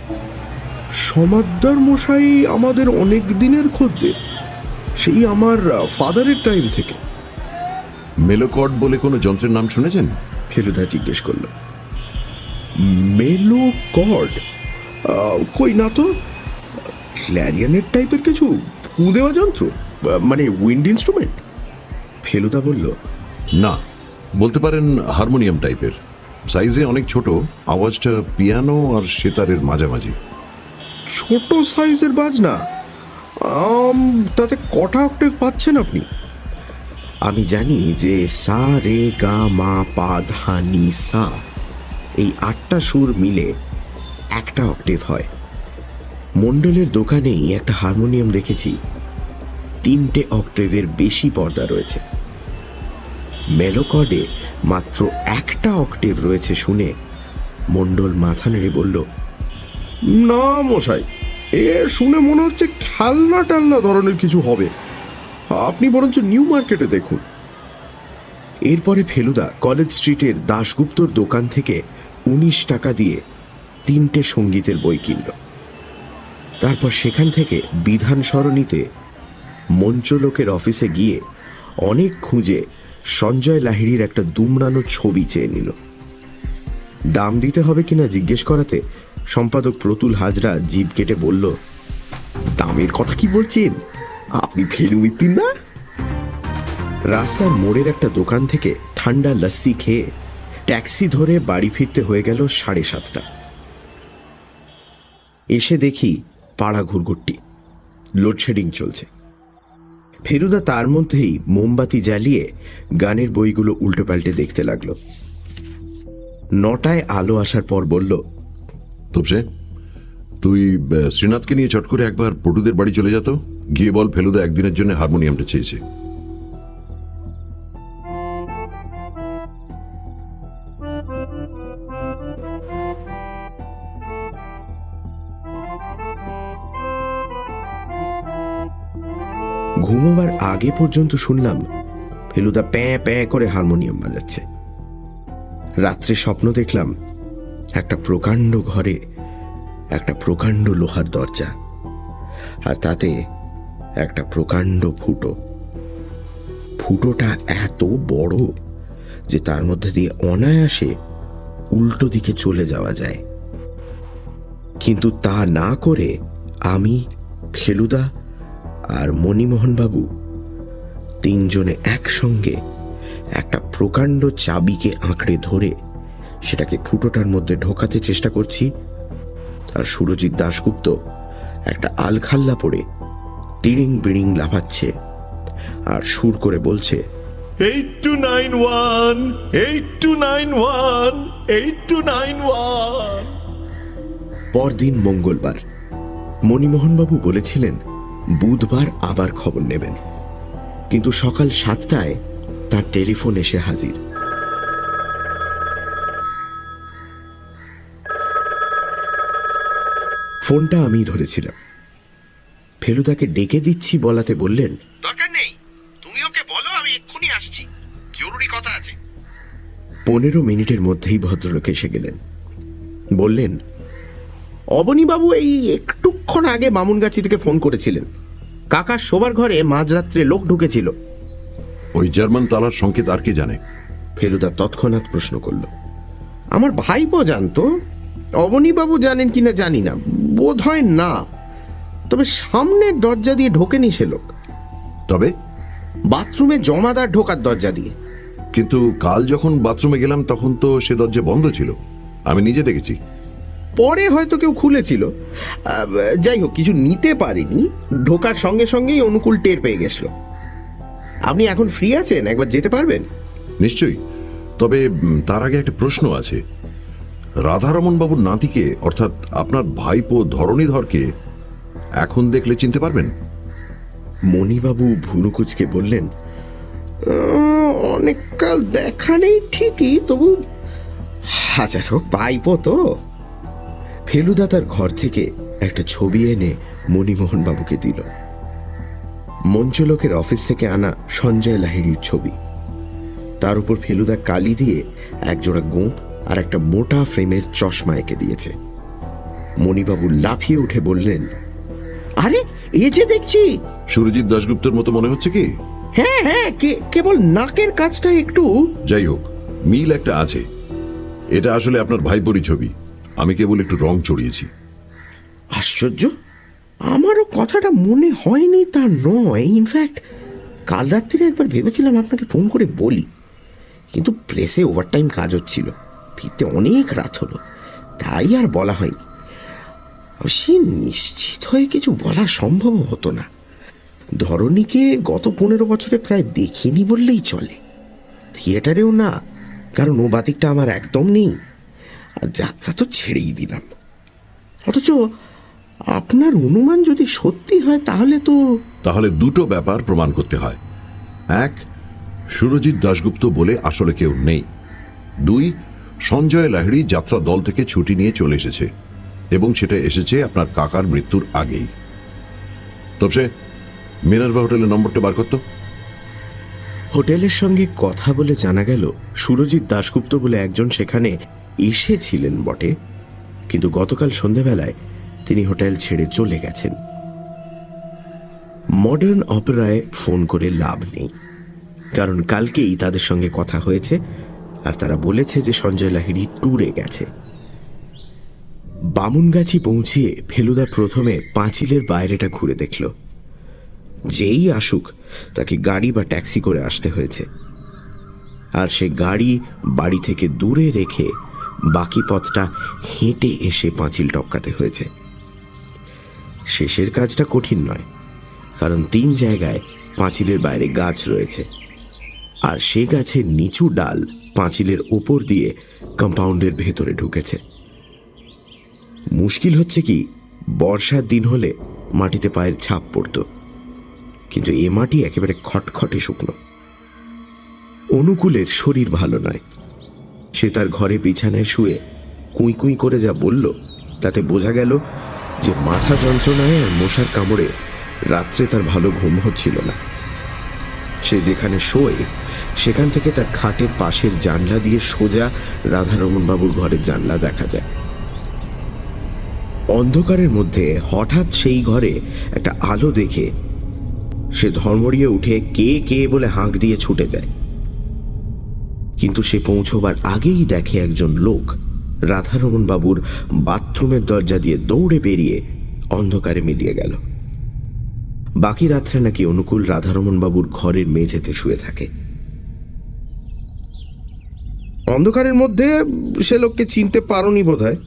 Speaker 6: সমাদ্দার মশাই আমাদের অনেক দিনের খদ্দের, সেই আমার ফাদারের টাইম থেকে।
Speaker 1: মেলোকর্ড বলে কোনো যন্ত্রের নাম শুনেছেন?
Speaker 2: ফেলুদা জিজ্ঞেস করল।
Speaker 6: মেলোকর্ড? কই না তো। ক্ল্যারিয়নেট টাইপের কিছু ফু দেওয়া যন্ত্র, মানে উইন্ড ইনস্ট্রুমেন্ট?
Speaker 2: ফেলুদা বলল,
Speaker 1: না, বলতে পারেন হারমোনিয়াম টাইপের। সাইজে অনেক ছোট, আওয়াজটা পিয়ানো আর সেতারের মাঝামাঝি।
Speaker 6: ছোট সাইজের বাজনা, তাতে কটা অক্টেভ পাচ্ছেন আপনি?
Speaker 2: আমি জানি যে সা রে গা মা পা ধা নি সা, এই 8টা সুর মিলে একটা অক্টেভ হয়। মণ্ডলের দোকানেই একটা হারমোনিয়াম দেখেছি, 3টে অক্টেভের বেশি পর্দা রয়েছে। মেলোকর্ডে মাত্র একটা অক্টেভ রয়েছে শুনে মণ্ডল মাথা নেড়ে বলল,
Speaker 6: না মশাই, এ শুনে মনে হচ্ছে খেলনা টেলনা ধরনের কিছু হবে। আপনি বরঞ্চ নিউ মার্কেটে দেখুন।
Speaker 2: এরপরে ফেলুদা কলেজ স্ট্রিটের দাশগুপ্তর দোকান থেকে 19 টাকা দিয়ে 3টে সঙ্গীতের বই কিনল। তারপর সেখান থেকে বিধান সরণিতে মঞ্চলোকের অফিসে গিয়ে অনেক খুঁজে সঞ্জয় লাহিড়ির একটা দুমড়ানো ছবি চেয়ে নিল। দাম দিতে হবে কিনা জিজ্ঞেস করাতে সম্পাদক প্রতুল হাজরা জিভ কেটে বলল,
Speaker 6: দামের কথা কি বলছেন? আপনি ফেলু মিত্তির না?
Speaker 2: রাস্তার মোড়ের একটা দোকান থেকে ঠান্ডা লস্যি খেয়ে ট্যাক্সি ধরে বাড়ি ফিরতে হয়ে গেল 7:30। এসে দেখি পাড়া ঘুরঘুরটি, লোডশেডিং চলছে। ফেলুদা তার মধ্যেই মোমবাতি জ্বালিয়ে গানের বইগুলো উল্টো পাল্টে দেখতে লাগলো। 9টায় আলো আসার পর বলল,
Speaker 1: তোপসে, তুই শ্রীনাথকে নিয়ে চট করে একবার পটুদের বাড়ি চলে যেত, গিয়ে বল ফেলুদা একদিনের জন্য হারমোনিয়ামটা চেয়েছে।
Speaker 2: ঘুমোবার আগে পর্যন্ত শুনলাম ফেলুদা প্যাঁ প্যাঁ করে হারমোনিয়াম বাজাচ্ছে। রাত্রে স্বপ্ন দেখলাম একটা প্রকাণ্ড ঘরে একটা প্রকাণ্ড লোহার দরজা, আর তাতে একটা প্রকাণ্ড ফুটো। ফুটোটা এত বড় যে তার মধ্যে দিয়ে অনায়াসে উল্টো দিকে চলে যাওয়া যায়। কিন্তু তা না করে আমি, ফেলুদা আর মণিমোহনবাবু 3 জনে একসঙ্গে একটা প্রকাণ্ড চাবিকে আঁকড়ে ধরে সেটাকে ফুটোটার মধ্যে ঢোকাতে চেষ্টা করছি, আর সুরজিৎ দাশগুপ্ত একটা আলখাল্লা পড়ে তিড়িং বিড়িং লাফাচ্ছে আর সুর করে বলছে,
Speaker 3: 8291 8291 8291।
Speaker 2: পরদিন মঙ্গলবার। মণিমোহনবাবু বলেছিলেন বুধবার আবার খবর নেবেন, কিন্তু সকাল 7টায় তার টেলিফোন এসে হাজির। ফোনটা আমি ধরেছিলাম। ফেলুদাকে ডেকে দিচ্ছি বলাতে বললেন,
Speaker 4: দরকার নেই, তুমি ওকে বলো আমি এক্ষুনি আসছি, জরুরি কথা আছে।
Speaker 2: 15 মিনিটের মধ্যেই ভদ্রলোক এসে গেলেন। বললেন,
Speaker 4: অবনীবাবু এই একটুক্ষণ আগে বামুনগাছি থেকে ফোন করেছিলেন। কাকার শোবার ঘরে মাঝরাত্রে লোক ঢুকেছিল।
Speaker 1: ওই জার্মান তালার সংকেত আর কে জানে?
Speaker 2: ফেলুদা তৎক্ষণাৎ প্রশ্ন করল।
Speaker 4: আমার ভাইপো জানতো, অবনীবাবু জানেন কিনা জানি না, বোধ হয় না। তবে সামনের দরজা দিয়ে ঢোকেনি সে লোক,
Speaker 1: তবে
Speaker 4: বাথরুমে জমাদার ঢোকার দরজা দিয়ে।
Speaker 1: কিন্তু কাল যখন বাথরুমে গেলাম তখন তো সে দরজা বন্ধ ছিল, আমি নিজে দেখেছি।
Speaker 4: পরে হয়তো কেউ খুলেছিল। যাই হোক, কিছু নিতে পারেনি, ঢোকার সঙ্গে সঙ্গেই অনুকূল টের পেয়ে গেছিল। আপনি এখন ফ্রি আছেন, একবার যেতে পারবেন?
Speaker 1: নিশ্চয়ই, তবে তার আগে একটা প্রশ্ন আছে। রাধারমণ বাবুর নাতিকে, অর্থাৎ আপনার ভাইপো ধরণীধরকে এখন দেখলে চিনতে পারবেন?
Speaker 2: মণিবাবু ভুনুকুচকে বললেন,
Speaker 4: অনেককাল দেখা নেই ঠিকই, তবু হাজার হোক ভাইপো তো।
Speaker 2: ফেলুদা তার ঘর থেকে একটা ছবি এনে মণিমোহনবাবুকে দিল। মঞ্চলোকের অফিস থেকে আনা সঞ্জয় লাহিড়ির ছবি। তার উপর ফেলুদা কালি দিয়ে একজোড়া গোঁপ আর একটা মোটা ফ্রেমের চশমা এঁকে দিয়েছে। মণিবাবু লাফিয়ে উঠে বললেন,
Speaker 4: আরে এ যে দেখছি!
Speaker 1: সুরজিৎ দাশগুপ্তর মতো মনে হচ্ছে কি?
Speaker 4: হ্যাঁ হ্যাঁ, কেবল নাকের কাজটা একটু।
Speaker 1: যাই হোক, মিল একটা আছে। এটা আসলে আপনার ভাইপোরই ছবি, আমি কেবল একটু রং চড়িয়েছি।
Speaker 4: আশ্চর্য, আমারও কথাটা মনে হয়নি তা নয়। ইনফ্যাক্ট কাল রাত্রিরে একবার ভেবেছিলাম আপনাকে ফোন করে বলি, কিন্তু প্রেসে ওভারটাইম কাজ হচ্ছিল, ফিরতে অনেক রাত হলো, তাই আর বলা হয়নি। সে নিশ্চিত হয়ে কিছু বলা সম্ভব হতো না। ধরণীকে গত 15 বছরে প্রায় দেখিনি বললেই চলে। থিয়েটারেও না, কারণ ও বাতিকটা আমার একদম নেই। আর যাত্রা তো ছেড়েই দিলাম। অথচ আপনার অনুমান যদি সত্যি হয়
Speaker 1: তাহলে দুটো ব্যাপার প্রমাণ করতে হয়। এক, সুরজিৎ দাশগুপ্ত বলে আসলে কেউ নেই। দুই, সঞ্জয় লাহিড়ী যাত্রা দল থেকে ছুটি নিয়ে চলে এসেছে, এবং সেটা এসেছে আপনার কাকার মৃত্যুর আগেই। তবে মিনার্ভা হোটেলের নম্বরটা বার করতো।
Speaker 2: হোটেলের সঙ্গে কথা বলে জানা গেল সুরজিৎ দাশগুপ্ত বলে একজন সেখানে এসেছিলেন বটে, কিন্তু গতকাল সন্ধেবেলায় তিনি হোটেল ছেড়ে চলে গেছেন। মডার্ন অপেরায় ফোন করে লাভ নেই, কারণ কালকেই তাদের সঙ্গে কথা হয়েছে আর তারা বলেছে যে সঞ্জয় লাহিড়ী ট্যুরে গেছে। বামুনগাছি পৌঁছিয়ে ফেলুদা প্রথমে পাঁচিলের বাইরেটা ঘুরে দেখল। যেই আসুক তাকে গাড়ি বা ট্যাক্সি করে আসতে হয়েছে, আর সে গাড়ি বাড়ি থেকে দূরে রেখে বাকি পথটা হেঁটে এসে পাঁচিল টপকাতে হয়েছে। শেষের কাজটা কঠিন নয়, কারণ 3 জায়গায় পাঁচিলের বাইরে গাছ রয়েছে, আর সে গাছের নিচু ডাল পাঁচিলের ওপর দিয়ে কম্পাউন্ডের ভেতরে ঢুকেছে। মুশকিল হচ্ছে কি, বর্ষার দিন হলে মাটিতে পায়ের ছাপ পড়ত, কিন্তু এ মাটি একেবারে খটখটে শুকনো। অনুকূলের শরীর ভালো নয়। সে তার ঘরে বিছানায় শুয়ে কুঁই কুঁই করে যা বলল, তাতে বোঝা গেল যে মাথা যন্ত্রণায় আর মশার কামড়ে রাত্রে তার ভালো ঘুম হচ্ছিল না। সে যেখানে শোয় সেখান থেকে তার খাটের পাশের জানলা দিয়ে সোজা রাধারমণ বাবুর ঘরের জানলা দেখা যায়। অন্ধকারের মধ্যে হঠাৎ সেই ঘরে একটা আলো দেখে সে ধর্মড়িয়ে উঠে কে কে বলে হাঁক দিয়ে ছুটে যায়। কিন্তু সে পৌঁছবার আগেই দেখে একজন লোক রাধারমণ বাবুর বাথরুমের দরজা দিয়ে দৌড়ে বেরিয়ে অন্ধকারে মিলিয়ে গেল। বাকি রাত্রে নাকি অনুকূল রাধারমণ বাবুর ঘরের মেঝেতে শুয়ে থাকে।
Speaker 6: অন্ধকারের মধ্যে সে লোককে চিনতে পারোনি বোধ হয়?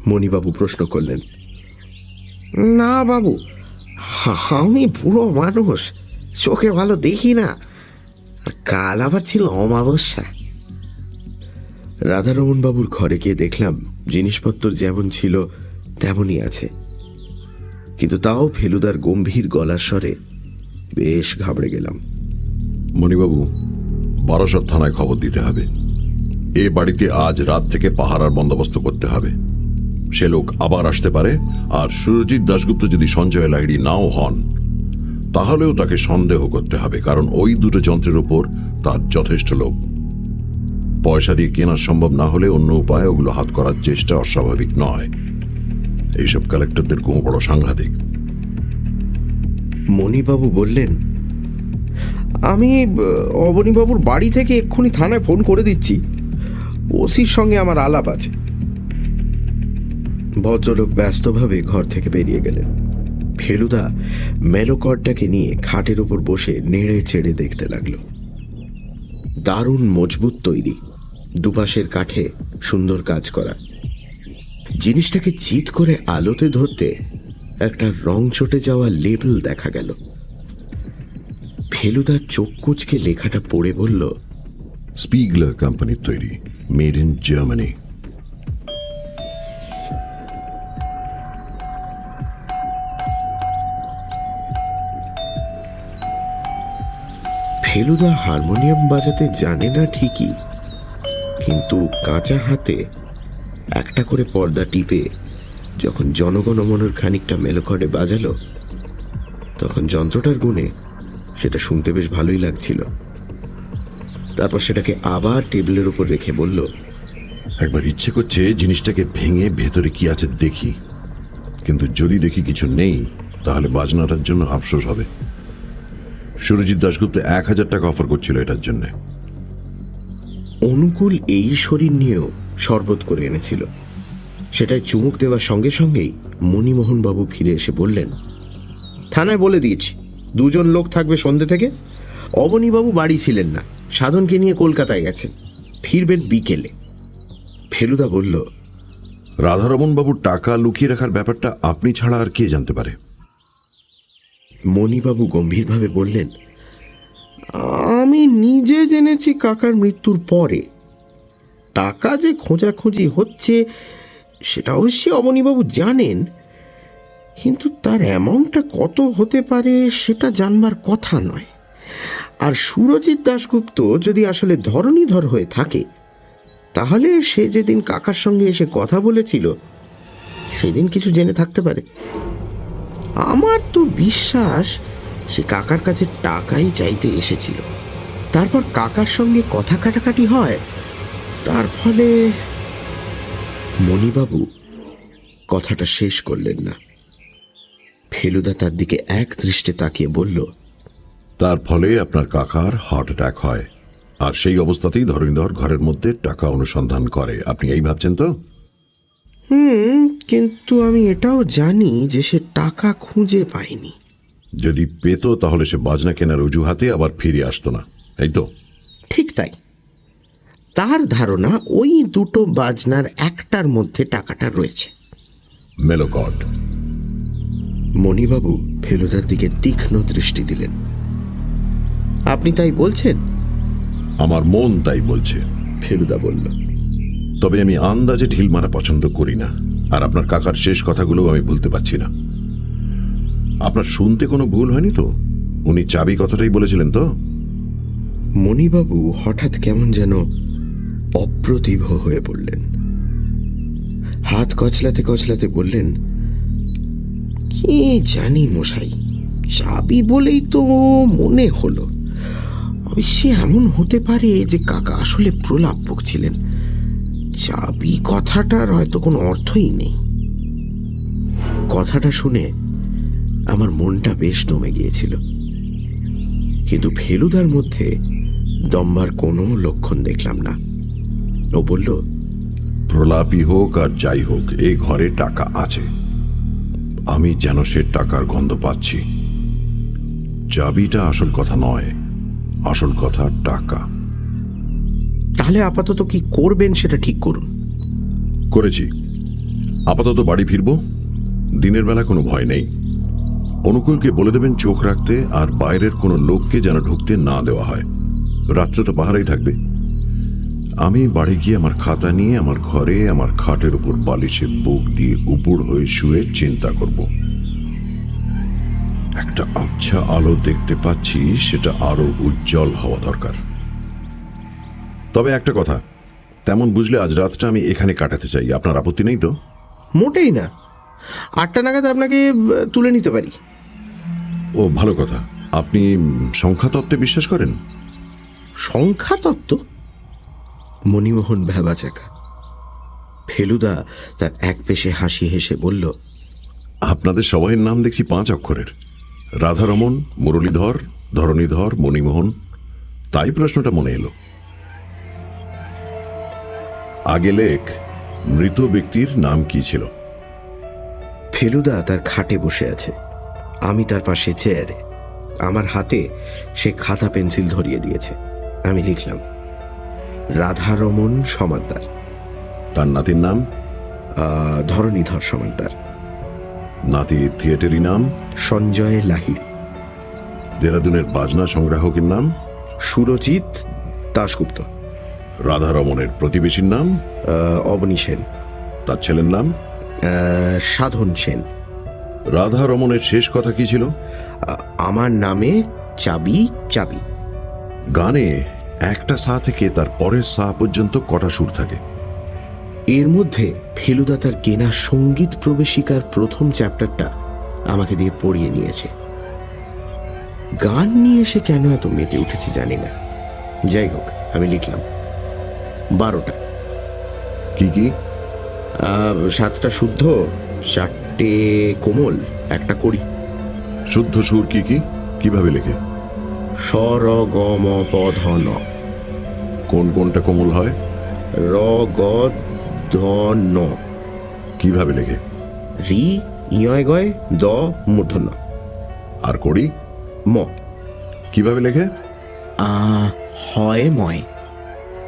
Speaker 2: মণিবাবু প্রশ্ন করলেন।
Speaker 4: না বাবু, আমি বুড়ো মানুষ, চোখে ভালো দেখি না। কাল আবার ছিল অমাবস্যা।
Speaker 2: রাধারমণ বাবুর ঘরে গিয়ে দেখলাম জিনিসপত্র যেমন ছিল তেমনই আছে, কিন্তু তাও ফেলুদার গম্ভীর গলার স্বরে বেশ ঘাবড়ে গেলাম।
Speaker 1: মণিবাবু, বারাসত থানায় খবর দিতে হবে। এ বাড়িতে আজ রাত থেকে পাহারার বন্দোবস্ত করতে হবে। সে লোক আবার আসতে পারে, আর সুরজিৎ দাশগুপ্ত যদি সঞ্জয় লাহিড়ী নাও হন, তাহলেও তাকে সন্দেহ করতে হবে, কারণ ওই দুটো যন্ত্রের উপর তার যথেষ্ট লোভ। পয়সা দিয়ে কেনা সম্ভব না হলে অন্য উপায়ে ওগুলো হাত করার চেষ্টা অস্বাভাবিক নয়। এইসব কালেক্টরদের গুঁ বড় সাংঘাতিক।
Speaker 2: মণিবাবু বললেন,
Speaker 6: আমি অবনীবাবুর বাড়ি থেকে এক্ষুনি থানায় ফোন করে দিচ্ছি। ওসির সঙ্গে আমার আলাপ আছে।
Speaker 2: ভদ্রলোক ব্যস্তভাবে ঘর থেকে বেরিয়ে গেলেন। ফেলুদা মেলোকরটাকে নিয়ে খাটের ওপর বসে নেড়ে চেড়ে দেখতে লাগলো। দারুণ মজবুত তৈরি, দুপাশের কাঠে সুন্দর কাজ করা। জিনিসটাকে চিৎ করে আলোতে ধরতে একটা রং চটে যাওয়া লেবেল দেখা গেল। ফেলুদার চোখ কুঁচকে লেখাটা পড়ে বলল,
Speaker 1: স্পিগলার কোম্পানির তৈরি, made in Germany.
Speaker 2: Feluda harmonium বাজাতে জানে না ঠিকই, কিন্তু কাঁচা হাতে একটা করে পর্দা টিপে যখন জনগণমনের খানিকটা মেলোকর্ডে বাজালো, তখন যন্ত্রটার গুণে সেটা শুনতে বেশ ভালোই লাগছিল। তারপর সেটাকে আবার টেবিলের উপর রেখে বলল,
Speaker 1: একবার ইচ্ছে করছে জিনিসটাকে ভেঙে ভেতরে কি আছে দেখি, কিন্তু যদি দেখি কিছু নেই তাহলে বাজনাটার জন্য আফসোস হবে। সুরজিৎ দাশগুপ্ত 1000 টাকা অফার করছিল এটার জন্য।
Speaker 2: অনুকূল এই শরীর নিয়েও শরবত করে এনেছিল। সেটাই চুমুক দেওয়ার সঙ্গে সঙ্গেই মণিমোহনবাবু ফিরে এসে বললেন,
Speaker 6: থানায় বলে দিয়েছি 2 জন লোক থাকবে সন্ধ্যে থেকে।
Speaker 2: অবনীবাবু বাড়ি ছিলেন না, সাধনকে নিয়ে কলকাতায় গেছেন, ফিরবেন বিকেলে। ফেলুদা বলল,
Speaker 1: রাধারমন বাবুর টাকা লুকিয়ে রাখার ব্যাপারটা আপনি ছাড়া আর কে জানতে পারে?
Speaker 2: মণিবাবু গম্ভীরভাবে বললেন,
Speaker 4: আমি নিজে জেনেছি কাকার মৃত্যুর পরে। টাকা যে খোঁজাখুঁজি হচ্ছে সেটা অবশ্যই অবনীবাবু জানেন, কিন্তু তার অ্যামাউন্টটা কত হতে পারে সেটা জানবার কথা নয়। আর সুরজিৎ দাশগুপ্ত যদি আসলে ধরণীধর হয়ে থাকে, তাহলে সে যেদিন কাকার সঙ্গে এসে কথা বলেছিল সেদিন কিছু জেনে থাকতে পারে। আমার তো বিশ্বাস সে কাকার কাছে টাকাই চাইতে এসেছিল, তারপর কাকার সঙ্গে কথা কাটাকাটি হয়, তার ফলে।
Speaker 2: মণিবাবু কথাটা শেষ করলেন না। ফেলুদা তার দিকে এক দৃষ্টে তাকিয়ে বলল,
Speaker 1: তার ফলে আপনার কাকার হার্ট অ্যাটাক হয়, আর সেই অবস্থাতেই ধরণীধর ঘরের মধ্যে টাকা অনুসন্ধান করে। আপনি এই ভাবছেন তো?
Speaker 2: কিন্তু আমি এটাও জানি যে সে টাকা খুঁজে পায়নি।
Speaker 1: যদি পেত তাহলে সে বাজনা কেনার অজুহাতে আবার ফিরে আসতো না, এই তো?
Speaker 2: ঠিক তাই। তার ধারণা ওই দুটো বাজনার একটার মধ্যে টাকাটা রয়েছে।
Speaker 1: মেলোকড।
Speaker 2: মণিবাবু ফেলুদার দিকে তীক্ষ্ণ দৃষ্টি দিলেন। আপনি তাই বলছেন?
Speaker 1: আমার মন তাই বলছে,
Speaker 2: ফেলুদা বলল।
Speaker 1: তবে আমি আন্দাজে ঢিল মারা পছন্দ করি না, আর আপনার কাকার শেষ কথাগুলো আমি ভুলতে পারছি না। আপনার শুনতে কোনো ভুল হয়নি তো? উনি চাবি কথাটাই বলেছিলেন তো?
Speaker 2: মণিবাবু হঠাৎ কেমন যেন অপ্রতিভ হয়ে পড়লেন। হাত কচলাতে কচলাতে বললেন, কি জানি মশাই, চাবি বলেই তো মনে হলো। অবশ্যই এমন হতে পারে যে কাকা আসলে প্রলাপ বকছিলেন। চাবি কথাটার হয়তো কোনো অর্থই নেই। কথাটা শুনে আমার মনটা বেশ দমে গিয়েছিল, কিন্তু ফেলুদার মধ্যে দমবার কোনো লক্ষণ দেখলাম না। ও বলল,
Speaker 1: প্রলাপই হোক আর যাই হোক, এই ঘরে টাকা আছে। আমি যেন সে টাকার গন্ধ পাচ্ছি। চাবিটা আসল কথা নয়, আসল কথা টাকা।
Speaker 2: তাহলে আপাতত কি করবেন সেটা ঠিক করুন।
Speaker 1: করেছি। আপাতত বাড়ি ফিরব। দিনের বেলা কোনো ভয় নেই। অনুকূলকে বলে দেবেন চোখ রাখতে, আর বাইরের কোনো লোককে যেন ঢুকতে না দেওয়া হয়। রাত্রে তো পাহারাই থাকবে। আমি বাড়ি গিয়ে আমার খাতা নিয়ে আমার ঘরে আমার খাটের উপর বালিশে বুক দিয়ে উপুড় হয়ে শুয়ে চিন্তা করব। একটা আবছা আলো দেখতে পাচ্ছি, সেটা আরো উজ্জ্বল হওয়া দরকার। তবে একটা কথা, তেমন বুঝলে আজ রাতটা আমি এখানে কাটাতে চাই। আপনার আপত্তি নেই তো?
Speaker 2: মোটেই না। 8টা নাগাদ আপনাকে তুলে নিতে পারি।
Speaker 1: ও ভালো কথা। আপনি সংখ্যাতত্ত্বে বিশ্বাস করেন?
Speaker 2: সংখ্যাতত্ত্ব? মণিমোহন ভ্যাবাচাকা। ফেলুদা তার এক পেশে হাসি হেসে বলল,
Speaker 1: আপনাদের সবাইয়ের নাম দেখছি 5 অক্ষরের। রাধারমন, মুরলীধর, ধরণীধর, মণিমোহন। তাই প্রশ্নটা মনে এলো। আগে লেখ, মৃত ব্যক্তির নাম কি ছিল?
Speaker 2: ফেলুদা তার খাটে বসে আছে, আমি তার পাশে চেয়ারে। আমার হাতে সে খাতা পেন্সিল ধরিয়ে দিয়েছে। আমি লিখলাম, রাধারমন সমাদ্দার।
Speaker 1: তার নাতির নাম?
Speaker 2: ধরণীধর সমাদ্দার।
Speaker 1: নাতির থিয়েটারি নাম?
Speaker 2: সঞ্জয় লাহিড়ী।
Speaker 1: দেরাদুনের বাজনা সংগ্রাহকের নাম?
Speaker 2: সুরজিৎ দাশগুপ্ত।
Speaker 1: রাধারমনের প্রতিবেশীর নাম?
Speaker 2: অবনী সেন।
Speaker 1: তার ছেলের নাম?
Speaker 2: সাধন সেন।
Speaker 1: রাধারমনের শেষ কথা কি ছিল?
Speaker 2: আমার নামে চাবি চাবি।
Speaker 1: গানে একটা সা থেকে তার পরের সা পর্যন্ত কটা সুর থাকে?
Speaker 2: এর মধ্যে ফেলুদা তার কেনা সঙ্গীত প্রবেশিকার প্রথম চ্যাপ্টারটা আমাকে দিয়ে পড়িয়ে নিয়েছে। গান নিয়ে সে কেন এত মেতে উঠেছে জানি না। যাই হোক, আমি লিখলাম 12টা।
Speaker 1: কি কি?
Speaker 2: 7টা শুদ্ধ, 4টে কোমল, 1টা কড়ি।
Speaker 1: শুদ্ধ সুর কি কি? কিভাবে লেখে?
Speaker 2: স র গ ম প ধ ন।
Speaker 1: কোন কোনটা কোমল হয়?
Speaker 2: র গ ধ ন।
Speaker 1: কিভাবে লেখে?
Speaker 2: রি ইয় গয় দ মূর্ধন্য।
Speaker 1: আর কড়ি?
Speaker 2: ম।
Speaker 1: কিভাবে লেখে?
Speaker 2: হয় ময়।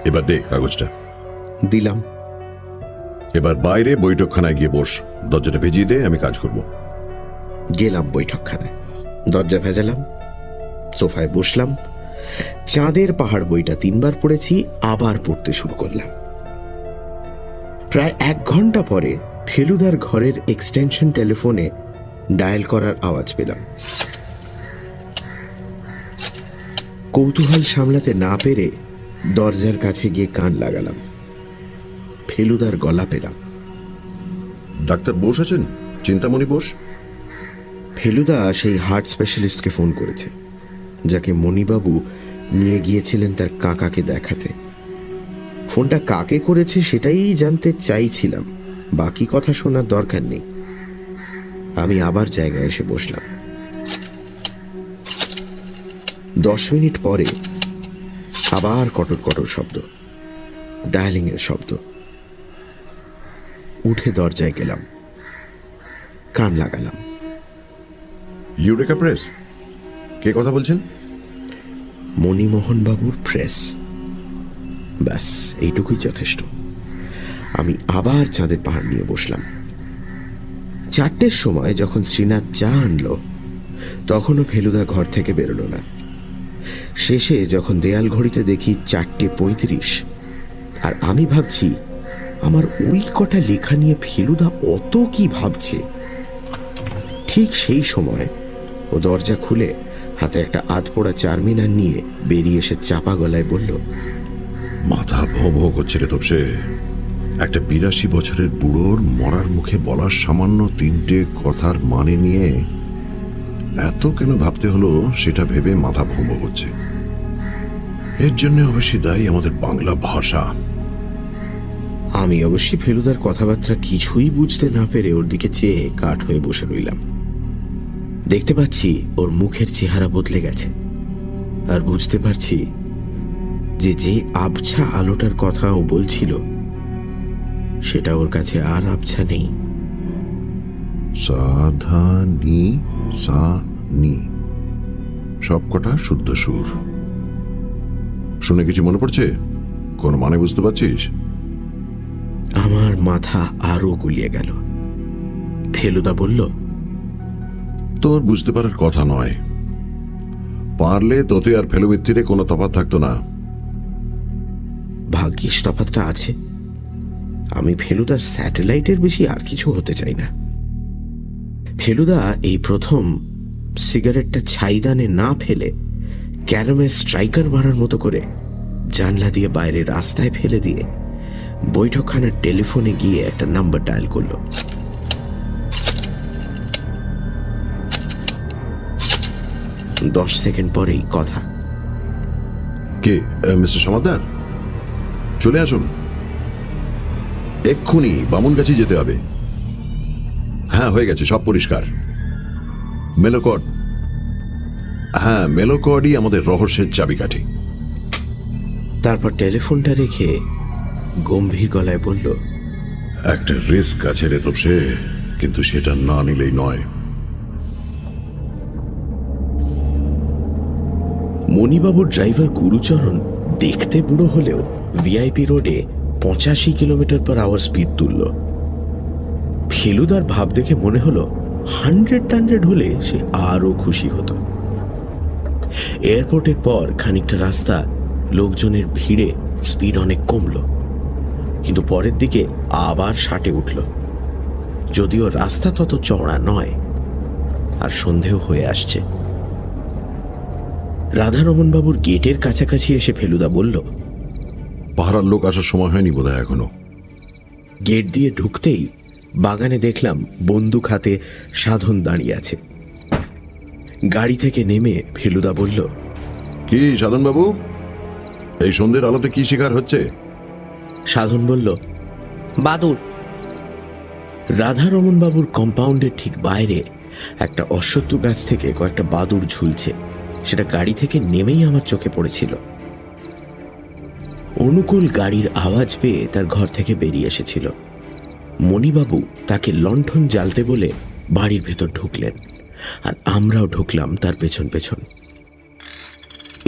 Speaker 1: এবার দে কাগজটা।
Speaker 2: দিলাম।
Speaker 1: এবার বাইরে বৈঠকখানায় গিয়ে বস, দরজাটা ভেজিয়ে দে, আমি কাজ করব।
Speaker 2: গেলাম বৈঠকখানায়, দরজা ভেজালাম, সোফায় বসলাম। চাঁদের পাহাড় বইটা 3 বার পড়েছি, আবার পড়তে শুরু করলাম। প্রায় 1 ঘন্টা পরে ফেলুদার ঘরের এক্সটেনশন টেলিফোনে ডায়াল করার আওয়াজ পেলাম। কৌতূহল সামলাতে না পেরে দরজার কাছে গিয়ে কান লাগালাম। ফেলুদার গলা পেলাম।
Speaker 1: ডাক্তার বোস আছেন? চিন্তামণি বোস?
Speaker 2: ফেলুদা সেই হার্ট স্পেশালিস্টকে ফোন করেছে, যাকে মণিবাবু নিয়ে গিয়েছিলেন তার কাকাকে দেখাতে। ফোনটা কাকে করেছে সেটাই জানতে চাইছিলাম, বাকি কথা শোনার দরকার নেই। আমি আবার জায়গায় এসে বসলাম। 10 মিনিট পরে আবার কটর কটর শব্দ, ডায়ালিং এর শব্দ। উঠে দরজায় গেলাম, কান লাগালাম।
Speaker 1: Eureka press? কে কথা বলছেন?
Speaker 2: মণিমোহন বাবুর প্রেস। ব্যাস এইটুকুই যথেষ্ট। আমি আবার চাঁদের পাহাড় নিয়ে বসলাম। 4টের সময় যখন শ্রীনাথ চা আনলো, তখনও ফেলুদা ঘর থেকে বেরোলো না। শেষে যখন দেয়াল ঘড়িতে দেখি 4:35, আর আমি ভাবছি আমার ওই কটা লেখা নিয়ে ফেলুদা অত কি ভাবছে, ঠিক সেই সময় ও দরজা খুলে হাতে একটা আধপোড়া চারমিনার নিয়ে বেরিয়ে এসে চাপা গলায় বলল,
Speaker 1: মাথা ভো ভো করছে রে তোপসে। একটা 82 বছরের বুড়োর মরার মুখে বলার সামান্য 3টে কথার মানে নিয়ে এত কেন ভাবতে হলো সেটা ভেবে মাথা ভো ভো করছে। এর জন্য অবশ্যই দায়ী আমাদের বাংলা ভাষা।
Speaker 2: আমি অবশ্যই ফেলুদার কথাবার্তা কিছুই বুঝতে না পেরে ওর দিকে চেয়ে কাঠ হয়ে বসে রইলাম। দেখতে পাচ্ছি ওর মুখের চেহারা বদলে গেছে, আর বুঝতে পারছি যে আবছা আলোটার কথা ও বলছিল সেটা ওর কাছে আর আবছা নেই।
Speaker 1: সাধানি সানি সবকটা শুদ্ধ সুর। শুনে কিছু মনে পড়ছে? কোন মানে বুঝতে পারছিস?
Speaker 2: আমার মাথা আরো গুলিয়ে গেল। ফেলুদা বলল,
Speaker 1: তোর বুঝতে পারার কথা নয়। পারলে তোতে আর ফেলুমিত্তিরে কোনো তফাৎ থাকতো না।
Speaker 2: ভাগ্যিস তফাৎটা আছে। আমি ফেলুদার স্যাটেলাইটের বেশি আর কিছু হতে চাই না। ফেলুদা এই প্রথম সিগারেটটা ছাইদানে না ফেলে ক্যারামের স্ট্রাইকার মারার মতো করে জানলা দিয়ে বাইরে রাস্তায় ফেলে দিয়ে বৈঠকখানার টেলিফোনে গিয়ে একটা নাম্বার ডায়াল করল। দশ সেকেন্ড পরেই কথা।
Speaker 1: কে? মিস্টার সমাদ্দার, চলে আসুন, এক্ষুনি বামুনগাছি যেতে হবে। হ্যাঁ, হয়ে গেছে, সব পরিষ্কার। মেলোকড। হ্যাঁ, মেলোকডই আমাদের রহস্যের চাবিকাঠি।
Speaker 2: তারপর টেলিফোনটা রেখে গম্ভীর গলায় বলল,
Speaker 1: একটা রিস্ক আছে রে তোপসে, কিন্তু সেটা না নিলেই নয়।
Speaker 2: মণিবাবুর ড্রাইভার গুরুচরণ দেখতে বুড়ো হলেও ভিআইপি রোডে 85 কিলোমিটার/আওয়ার স্পিড তুলল। ফেলুদার ভাব দেখে মনে হলো 100 হলে সে আরো খুশি হতো। এয়ারপোর্টের পর খানিকটা রাস্তা লোকজনের ভিড়ে স্পিড অনেক কমল, কিন্তু পরের দিকে আবার 60-এ উঠল। যদিও রাস্তা তত চওড়া নয়, আর সন্দেহ হয়ে আসছে। রাধারমণবাবুর গেটের কাছাকাছি এসে ফেলুদা বলল,
Speaker 1: পাহারার লোক আসার সময় হয়নি বোধহয় এখনো।
Speaker 2: গেট দিয়ে ঢুকতেই বাগানে দেখলাম বন্দুক হাতে সাধন দাঁড়িয়ে আছে। গাড়ি থেকে নেমে ফেলুদা বলল,
Speaker 1: কি সাধনবাবু, এই সন্ধ্যের আলোতে কি শিকার হচ্ছে?
Speaker 2: সাধন বলল, বাদুর। রাধারমণবাবুর কম্পাউন্ডের ঠিক বাইরে একটা অশ্বত্থ গাছ থেকে কয়েকটা বাদুর ঝুলছে, সেটা গাড়ি থেকে নেমেই আমার চোখে পড়েছিল। অনুকূল গাড়ির আওয়াজ পেয়ে তার ঘর থেকে বেরিয়ে এসেছিল। মণিবাবু তাকে লণ্ঠন জ্বালতে বলে বাড়ির ভেতর ঢুকলেন, আর আমরাও ঢুকলাম তার পেছন পেছন।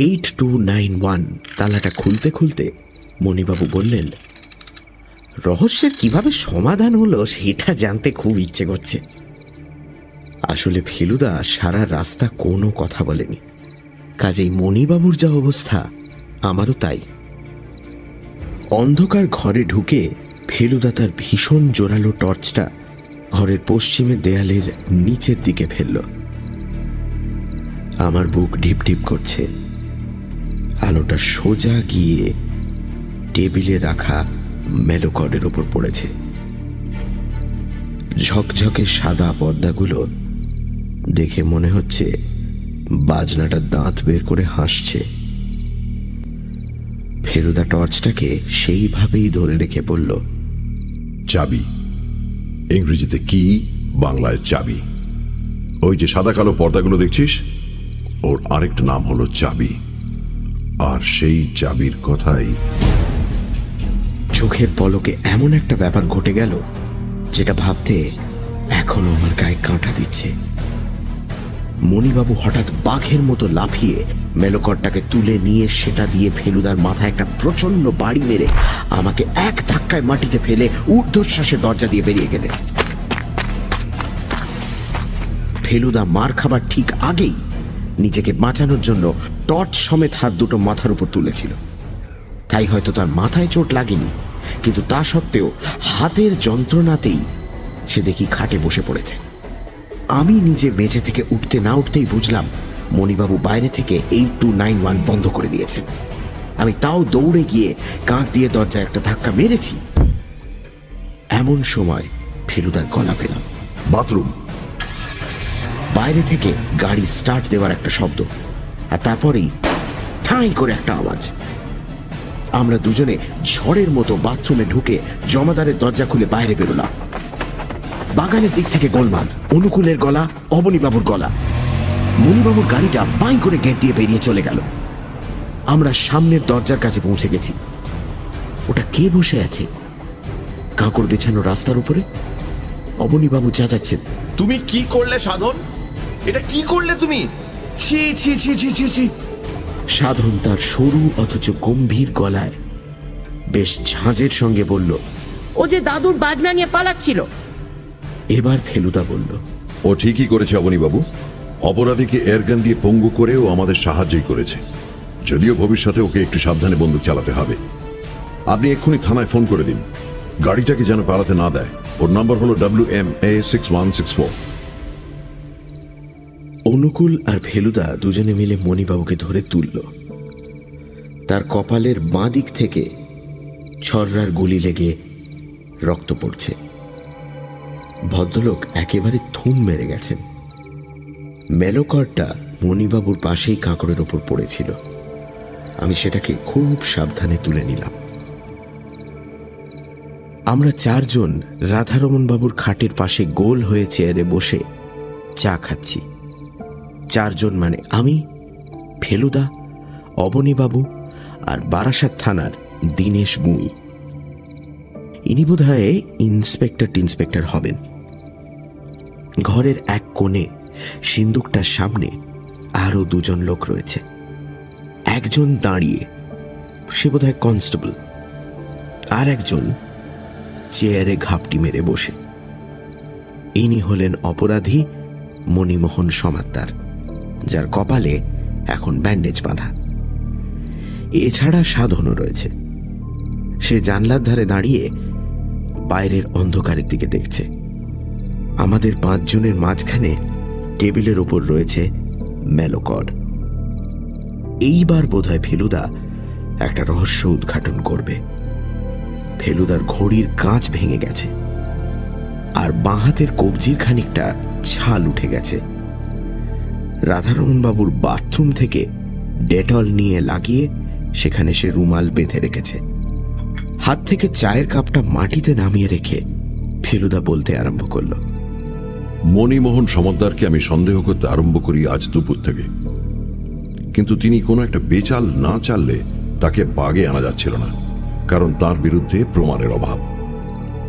Speaker 2: 8291 তালাটা খুলতে খুলতে মণিবাবু বললেন, রহস্যের কিভাবে সমাধান হলো সেটা জানতে খুব ইচ্ছে করছে। আসলে ফেলুদা সারা রাস্তা কোনো কথা বলেনি, কাজেই মণিবাবুর যা অবস্থা আমারও তাই। অন্ধকার ঘরে ঢুকে ফেলুদা তার ভীষণ জোরালো টর্চটা ঘরের পশ্চিমের দেয়ালের নিচের দিকে ফেলল। আমার বুক ঢিপ ঢিপ করছে। আলোটা সোজা গিয়ে টেবিলে রাখা মেলোকর্ডের ওপর পড়েছে। ঝকঝকে সাদা পর্দাগুলো দেখে মনে হচ্ছে বাজনাটা দাঁত বের করে হাসছে। ফেলুদা টর্চটাকে সেইভাবেই ধরে রেখে বলল,
Speaker 1: চাবি। ইংরেজিতে কি, বাংলায় চাবি। ওই যে সাদা কালো পর্দাগুলো দেখছিস, ওর আরেকটা নাম হলো চাবি। আর সেই চাবির কথাই।
Speaker 2: চোখের পলকে এমন একটা ব্যাপার ঘটে গেল যেটা ভাবতে এখনো আমার গায়ে কাঁটা দিচ্ছে। মণিবাবু হঠাৎ বাঘের মতো লাফিয়ে মেলোকরটাকে তুলে নিয়ে সেটা দিয়ে ফেলুদার মাথায় একটা প্রচন্ড বাড়ি মেরে আমাকে এক ধাক্কায় মাটিতে ফেলে ঊর্ধ্বশ্বাসে দরজা দিয়ে বেরিয়ে গেলেন। ফেলুদা মার খাবার ঠিক আগেই নিজেকে বাঁচানোর জন্য টর্চ সমেত হাত দুটো মাথার উপর তুলেছিল। তাই হয়তো তার মাথায় চোট লাগেনি, কিন্তু তা সত্ত্বেও হাতের যন্ত্রণাতেই সে দেখি খাটে বসে পড়েছে। আমি নিজে মেঝে থেকে উঠতে না উঠতেই বুঝলাম মণিবাবু বাইরে থেকে 8291 বন্ধ করে দিয়েছেন। আমি তাও দৌড়ে গিয়ে কাঁক দিয়ে দরজায় একটা ধাক্কা মেরেছি। এমন সময় ফেলুদার গলা পেলাম।
Speaker 1: বাথরুম।
Speaker 2: বাইরে থেকে গাড়ি স্টার্ট দেওয়ার একটা শব্দ, আর তারপরেই ঠাঁই করে একটা আওয়াজ। আমরা দুজনে ঝড়ের মতো বাথরুমে ঢুকে জমাদারের দরজা খুলে বাইরে বেরোলাম। বাগানের দিক থেকে গোলমাল, অনুকূলের গলা, অবনীবাবুর গলা। মণিবাবুর গাড়িটা বাই করে গেট দিয়ে বেরিয়ে চলে গেল। আমরা সামনের দরজার কাছে পৌঁছে গেছি। ওটা কে বসে আছে কাঁকড় বেছানো রাস্তার উপরে? অবনীবাবু চেঁচাচ্ছেন,
Speaker 3: তুমি কি করলে সাধন? এটা কি করলে তুমি? ছি ছি ছি ছি ছি ছি।
Speaker 2: সাধন তার সরু অথচ গম্ভীর গলায় বেশ ঝাঁঝের সঙ্গে বলল,
Speaker 7: ও যে দাদুর বাজনা নিয়ে পালাচ্ছিল।
Speaker 2: এবার ফেলুদা বলল,
Speaker 1: ও ঠিকই করেছে অবনীবাবু। অপরাধীকে এয়ারগান দিয়ে পঙ্গু করে ও আমাদের সাহায্যই করেছে। যদিও ভবিষ্যতে ওকে একটু সাবধানে বন্দুক চালাতে হবে। আপনি এক্ষুনি থানায় ফোন করে দিন, গাড়িটাকে যেন পালাতে না দেয়। ওর নাম্বার হলো WMA6164।
Speaker 2: অনুকূল আর ফেলুদা দুজনে মিলে মণিবাবুকে ধরে তুলল। তার কপালের বাঁ দিক থেকে ছররার গুলি লেগে রক্ত পড়ছে। ভদ্রলোক একেবারে থুম মেরে গেছেন। মেলোকরটা মণিবাবুর পাশেই কাঁকড়ের ওপর পড়েছিল। আমি সেটাকে খুব সাবধানে তুলে নিলাম। আমরা চারজন রাধারমণ বাবুর খাটের পাশে গোল হয়ে চেয়ারে বসে চা খাচ্ছি। চারজন মানে আমি, ফেলুদা, অবনীবাবু আর বারাসাত থানার দীনেশ গুঁই। ইনি বোধহয় ইন্সপেক্টর হবেন। ঘরের এক কোণে সিন্দুকটার সামনে আরো দুজন লোক রয়েছে। একজন দাঁড়িয়ে, সে বোধহয় কনস্টেবল, আর একজন চেয়ারে ঘাপটি মেরে বসে। ইনি হলেন অপরাধী মণিমোহন সমাদ্দার, যার কপালে এখন ব্যান্ডেজ বাঁধা। এছাড়া সাধনও রয়েছে। সে জানলার ধারে দাঁড়িয়ে বাইরের অন্ধকারের দিকে দেখছে। আমাদের পাঁচজনের মাঝখানে টেবিলের ওপর রয়েছে মেলোকর্ড। এইবার বোধহয় ফেলুদা একটা রহস্য উদ্ঘাটন করবে। ফেলুদার ঘড়ির কাঁচ ভেঙে গেছে, আর বাঁ হাতের কবজির খানিকটা ছাল উঠে গেছে। রাধারমণ বাবুর বাথরুম থেকে ডেটল নিয়ে লাগিয়ে সেখানে সে রুমাল বেঁধে রেখেছে। হাত থেকে চায়ের কাপটা মাটিতে নামিয়ে রেখে ফেলুদা বলতে আরম্ভ করল,
Speaker 1: মণিমোহন সমাদ্দারকে আমি সন্দেহ করতে আরম্ভ করি আজ দুপুর থেকে। কিন্তু তিনি কোনো একটা বেচাল না চাললে তাকে বাগে আনা যাচ্ছিল না, কারণ তার বিরুদ্ধে প্রমাণের অভাব।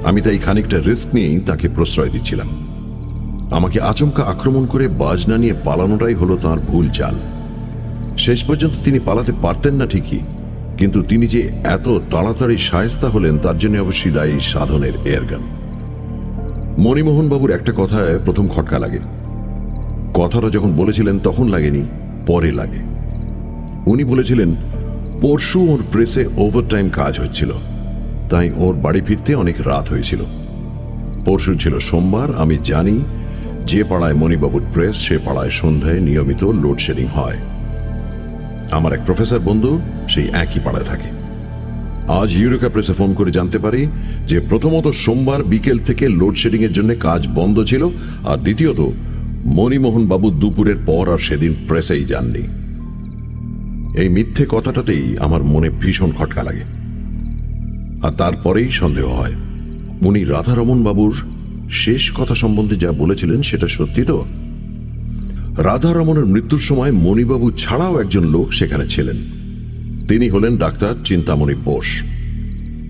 Speaker 1: আমি তাই খানিকটা রিস্ক নিয়েই তাকে প্রশ্রয় দিচ্ছিলাম। আমাকে আচমকা আক্রমণ করে বাজনা নিয়ে পালানোটাই হলো তার ভুল চাল। শেষ পর্যন্ত তিনি পালাতে পারতেন না ঠিকই, কিন্তু তিনি যে এত তাড়াতাড়ি শায়েস্তা হলেন তার জন্য অবশ্যই দায়ী সাধনের এয়ারগান। মণিমোহন বাবুর একটা কথায় প্রথম খটকা লাগে। কথাটা যখন বলেছিলেন তখন লাগেনি, পরে লাগে। উনি বলেছিলেন পরশু ওর প্রেসে ওভারটাইম কাজ হচ্ছিল, তাই ওর বাড়ি ফিরতে অনেক রাত হয়েছিল। পরশু ছিল সোমবার। আমি জানি যে পাড়ায় মণিবাবুর প্রেস সে পাড়ায় সন্ধ্যায় নিয়মিত লোডশেডিং হয়। আমার এক প্রফেসর বন্ধু সেই একই পাড়ায় থাকে। আজ ইউরেকা প্রেসে ফোন করে জানতে পারি যে প্রথমত সোমবার বিকেল থেকে লোডশেডিং এর জন্য কাজ বন্ধ ছিল, আর দ্বিতীয়ত মণিমোহন বাবু দুপুরের পর আর সেদিন প্রেসেই যাননি। এই মিথ্যে কথাটাতেই আমার মনে ভীষণ খটকা লাগে। আর তারপরেই সন্দেহ হয় উনি রাধারমণ বাবুর শেষ কথা সম্বন্ধে যা বলেছিলেন সেটা সত্যি তো? রাধারমণের মৃত্যুর সময় মণিবাবু ছাড়াও একজন লোক সেখানে ছিলেন। তিনি হলেন ডাক্তার চিন্তামণি বোস।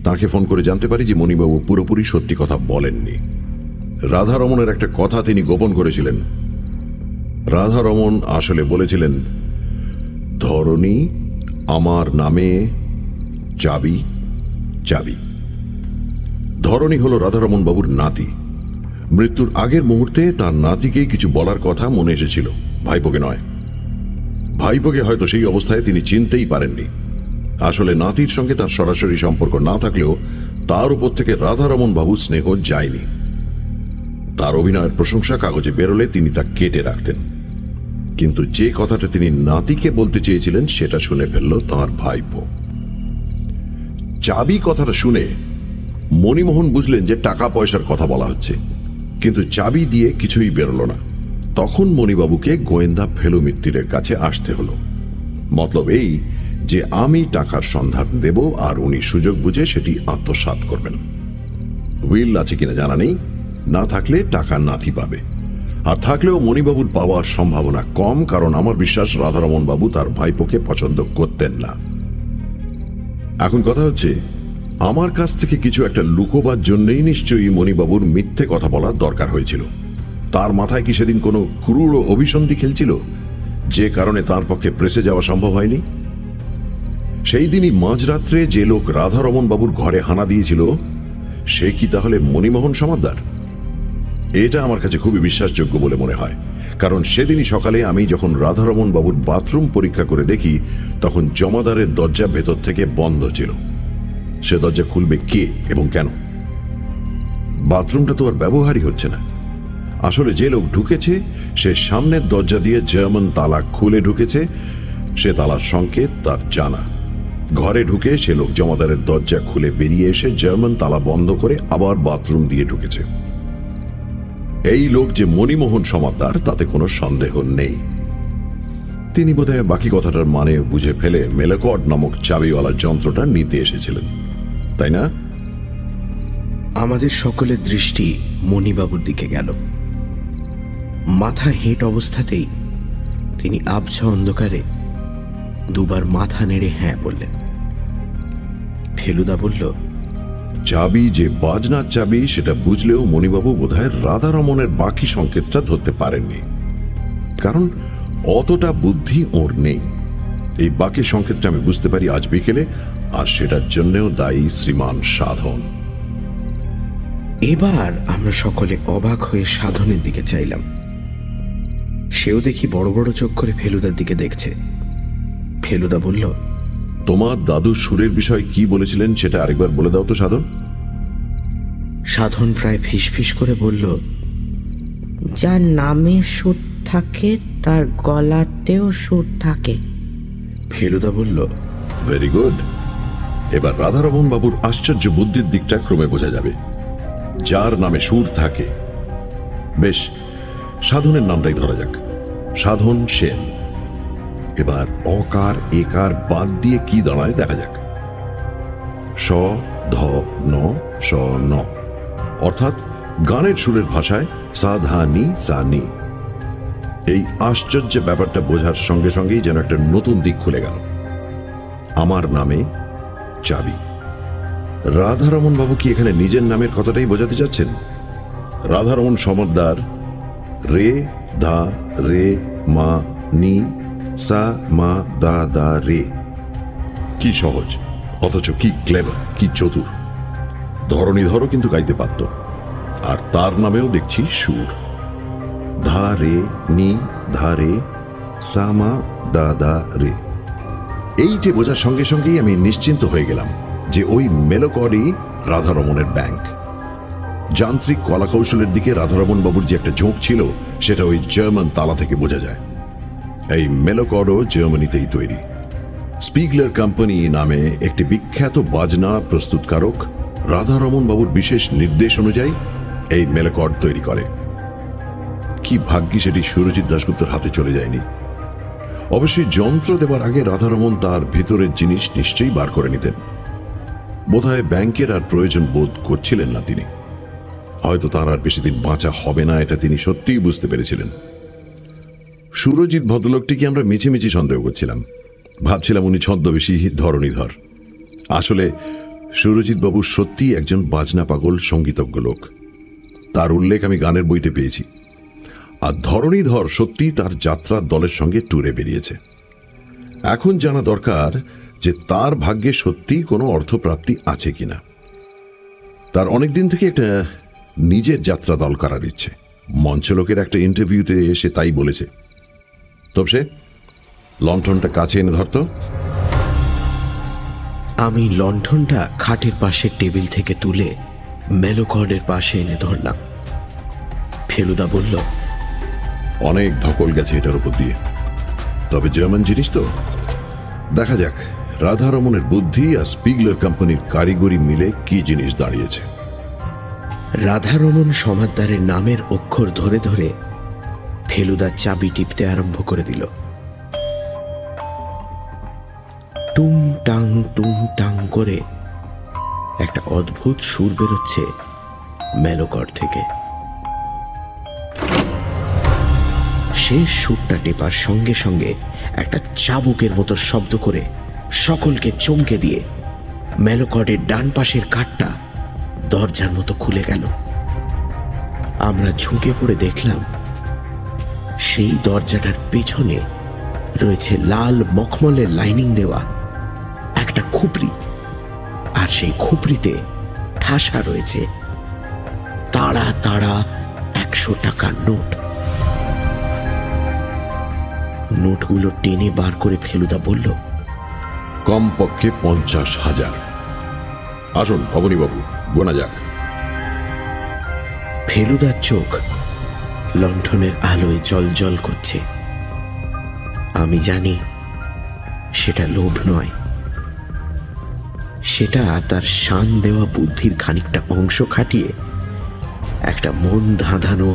Speaker 1: তাকে ফোন করে জানতে পারি যে মণিবাবু পুরোপুরি সত্যি কথা বলেননি। রাধারমণের একটা কথা তিনি গোপন করেছিলেন। রাধারমণ আসলে বলেছিলেন, ধরণী আমার নামে চাবি চাবি। ধরণী হল রাধারমণ বাবুর নাতি। মৃত্যুর আগের মুহূর্তে তার নাতিকেই কিছু বলার কথা মনে এসেছিল, ভাইপোকে নয়। ভাইপোকে হয়তো সেই অবস্থায় তিনি চিনতেই পারেননি। আসলে নাতির সঙ্গে তার সরাসরি সম্পর্ক না থাকলেও তার উপর থেকে রাধারমণ বাবুর স্নেহ যায়নি। তার অভিনয়ের প্রশংসা কাগজে বেরোলে তিনি তা কেটে রাখতেন। কিন্তু যে কথাটা তিনি নাতিকে বলতে চেয়েছিলেন সেটা শুনে ফেলল তাঁর ভাইপো। চাবি কথাটা শুনে মণিমোহন বুঝলেন যে টাকা পয়সার কথা বলা হচ্ছে, কিন্তু চাবি দিয়ে কিছুই বেরোলো না। তখন মণিবাবুকে গোয়েন্দা ফেলু মিত্তিরের কাছে আসতে হলো। মতলব এই যে আমি টাকার সন্ধান দেব আর উনি সুযোগ বুঝে সেটি আত্মসাৎ করবেন। উইল আছে কিনা জানা নেই, না থাকলে টাকা নাতি পাবে, আর থাকলেও মণিবাবুর পাওয়ার সম্ভাবনা কম, কারণ আমার বিশ্বাস রাধারমণ বাবু তার ভাইপোকে পছন্দ করতেন না। এখন কথা হচ্ছে, আমার কাছ থেকে কিছু একটা লুকোবার জন্যই নিশ্চয়ই মণিবাবুর মিথ্যে কথা বলার দরকার হয়েছিল। তার মাথায় কি সেদিন কোনো ক্রূর অভিসন্ধি খেলছিল যে কারণে তার পক্ষে প্রেসে যাওয়া সম্ভব হয়নি? সেই দিনই মাঝরাত্রে যে লোক রাধারমণ বাবুর ঘরে হানা দিয়েছিল সে কি তাহলে মণিমোহন সমাদ্দার? এটা আমার কাছে খুবই বিশ্বাসযোগ্য বলে মনে হয়, কারণ সেদিনই সকালে আমি যখন রাধারমণ বাবুর বাথরুম পরীক্ষা করে দেখি তখন জমাদারের দরজা ভেতর থেকে বন্ধ ছিল। সে দরজা খুলবে কে এবং কেন? বাথরুমটা তো আর ব্যবহারই হচ্ছে না। আসলে যে লোক ঢুকেছে সে সামনের দরজা দিয়ে জার্মান তালা খুলে ঢুকেছে। সে তালার সংকেত তার জানা। ঘরে ঢুকে সে লোক জমাদারের দরজা খুলে বেরিয়ে এসে জার্মান তালা বন্ধ করে আবার বাথরুম দিয়ে ঢুকেছে। এই লোক যে মণিমোহন সমাদ্দার তাতে কোনো সন্দেহ নেই। তিনি বোধহয় বাকি কথাটার মানে বুঝে ফেলে মেলেকট নামক চাবিওয়ালা যন্ত্রটা নিতে এসেছিলেন, তাই না?
Speaker 2: আমাদের সকলের দৃষ্টি মণিবাবুর দিকে গেল। মাথা হেঁট অবস্থাতেই তিনি আবছা অন্ধকারে দুবার মাথা নেড়ে হ্যাঁ বললেন। ফেলুদা বলল,
Speaker 1: চাবি যে বাজনার চাবি সেটা বুঝলেও মণিবাবু বোধহয় রাধারমণের বাকি সংকেতটা ধরতে পারেননি, কারণ অতটা বুদ্ধি ওর নেই। এই বাকি সংকেতটা আমি বুঝতে পারি আজ বিকেলে, আর সেটার জন্যও দায়ী শ্রীমান সাধন।
Speaker 2: এবার আমরা সকলে অবাক হয়ে সাধনের দিকে চাইলাম। সেও দেখি বড় বড় চোখ করে ফেলুদার দিকে দেখছে। ফেলুদা বলল,
Speaker 1: তোমার দাদু সুরের বিষয় কি বলেছিলেন সেটা আরেকবার বলে দাও তো সাধন।
Speaker 2: সাধন প্রায় ফিসফিস করে বলল,
Speaker 7: যার নামে সুর থাকে তার গলাতেও সুর থাকে।
Speaker 2: ফেলুদা বলল,
Speaker 1: ভেরি গুড। এবার রাধারমণ বাবুর আশ্চর্য বুদ্ধির দিকটা ক্রমে বোঝা যাবে। যার নামে সুর থাকে, বেশ, সাধনের নামটাই ধরা যাক, সাধন সেন। এবার অকার একার বাদ দিয়ে কি দাঁড়ায় দেখা যাক। স ধ ন স ন, অর্থাৎ গানের সুরের ভাষায় সা ধা নি সা নি। এই আশ্চর্য ব্যাপারটা বোঝার সঙ্গে সঙ্গেই যেন একটা নতুন দিক খুলে গেল। আমার নামে চাবি। রাধারমণ বাবু কি এখানে নিজের নামের কথাটাই বোঝাতে চাচ্ছেন? রাধারমণ সমাদ্দার রে ধা রে মা নি সা মা দা দা রে। কি সহজ, অথচ কি ক্লেভার, কি চতুর। ধরণীধরও কিন্তু গাইতে পারত, আর তার নামেও দেখছি সুর। ধা রে নি ধা রে সামা দা দা রে। এইটে বোঝার সঙ্গে সঙ্গেই আমি নিশ্চিন্ত হয়ে গেলাম যে ওই মেলোকর্ডই রাধারমণের ব্যাংক। যান্ত্রিক কলাকৌশলের দিকে রাধারমণ বাবুর যে একটা ঝোঁক ছিল, সেটা ওই জার্মান তালা থেকে বোঝা যায়। এই মেলোকর্ডও জার্মানিতেই তৈরি। স্পিগলার কোম্পানি নামে একটি বিখ্যাত বাজনা প্রস্তুতকারক রাধারমণ বাবুর বিশেষ নির্দেশ অনুযায়ী এই মেলোকর্ড তৈরি করে। কি ভাগ্যি সেটি সুরজিৎ দাশগুপ্তর হাতে চলে যায়নি। অবশ্যই যন্ত্র দেবার আগে রাধারমণ তার ভেতরের জিনিস নিশ্চয়ই বার করে নিতেন। বোধহয় ব্যাংকের আর প্রয়োজন বোধ করছিলেন না তিনি। হয়তো তার আর বেশি দিন বাঁচা হবে না, এটা তিনি সত্যিই বুঝতে পেরেছিলেন। সুরজিৎ ভদ্রলোকটিকে আমরা মিছিমিছি সন্দেহ করছিলাম। ভাবছিলাম উনি ছদ্মবেশী ধরণীধর। আসলে সুরজিৎ বাবু সত্যি একজন বাজনা পাগল সঙ্গীতজ্ঞ লোক। তার উল্লেখ আমি গানের বইতে পেয়েছি। আর ধরণীধর সত্যি তার যাত্রার দলের সঙ্গে ট্যুরে বেরিয়েছে। এখন জানা দরকার যে তার ভাগ্যে সত্যিই কোনো অর্থপ্রাপ্তি আছে কিনা। তার অনেকদিন থেকে একটা নিজের যাত্রা দল করার ইচ্ছে। মঞ্চলোকের একটা ইন্টারভিউতে এসে তাই বলেছে। তবে সে লণ্ঠনটা কাছে এনে ধরত।
Speaker 2: আমি লণ্ঠনটা খাটের পাশের টেবিল থেকে তুলে মেলোকর্ডের পাশে এনে ধরলাম। ফেলুদা বলল,
Speaker 1: অনেক ধকল গেছে এটার উপর দিয়ে, তবে জার্মান জিনিস তো। দেখা যাক রাধারমণের বুদ্ধি আর স্পিগলার কোম্পানির কারিগরি মিলে কি জিনিস দাঁড়িয়েছে।
Speaker 2: রাধারমণ সমাদ্দারের নামের অক্ষর ধরে ধরে ফেলুদা চাবি টিপতে আরম্ভ করে দিল। টুং টাং করে একটা অদ্ভুত সুর বেরোচ্ছে মেলোকর্ড থেকে। শেষ সুরটা টেপার সঙ্গে সঙ্গে একটা চাবুকের মতো শব্দ করে সকলকে চমকে দিয়ে মেলোকর্ডের ডান পাশের কাঠটা দরজার মতো খুলে গেল। আমরা ঝুঁকে পড়ে দেখলাম সেই দরজাটার পেছনে রয়েছে লাল মখমলের লাইনিং দেওয়া একটা খুপড়ি, আর সেই খুপড়িতে ঠাসা রয়েছে তাড়া তাড়া 100 টাকার নোট। নোটগুলো টেনে বার করে ফেলুদা বলল,
Speaker 1: কমপক্ষে 50,000। আসুন অবনীবাবু, গোনা যাক।
Speaker 2: ফেলুদার চোখ লণ্ঠনের আলোয় জ্বলজ্বল করছে। আমি জানি সেটা লোভ নয়, সেটা তার শান দেওয়া বুদ্ধির খানিকটা অংশ খাটিয়ে একটা মন ধাঁধানো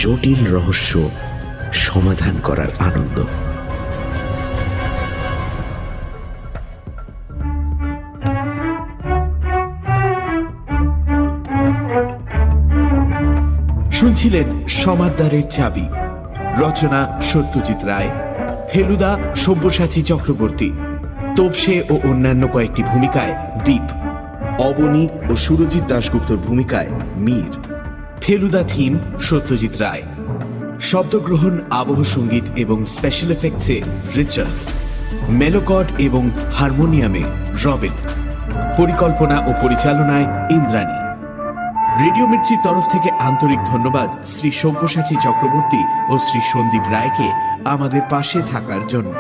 Speaker 2: জটিল রহস্য সমাধান করার আনন্দ।
Speaker 8: শুনছিলেন সমাদ্দারের চাবি। রচনা সত্যজিৎ রায়, ফেলুদা সব্যসাচী চক্রবর্তী, তোপসে ও অন্যান্য কয়েকটি ভূমিকায় দীপ, অবনী ও সুরজিৎ দাশগুপ্তর ভূমিকায় মীর। ফেলুদা থিম সত্যজিৎ রায়। শব্দগ্রহণ, আবহ সঙ্গীত এবং স্পেশাল এফেক্টসে রিচার্ড। মেলোকর্ড এবং হারমোনিয়ামে রবিন। পরিকল্পনা ও পরিচালনায় ইন্দ্রাণী। রেডিও মির্চির তরফ থেকে আন্তরিক ধন্যবাদ শ্রী সব্যসাচী চক্রবর্তী ও শ্রী সন্দীপ রায়কে আমাদের পাশে থাকার জন্য।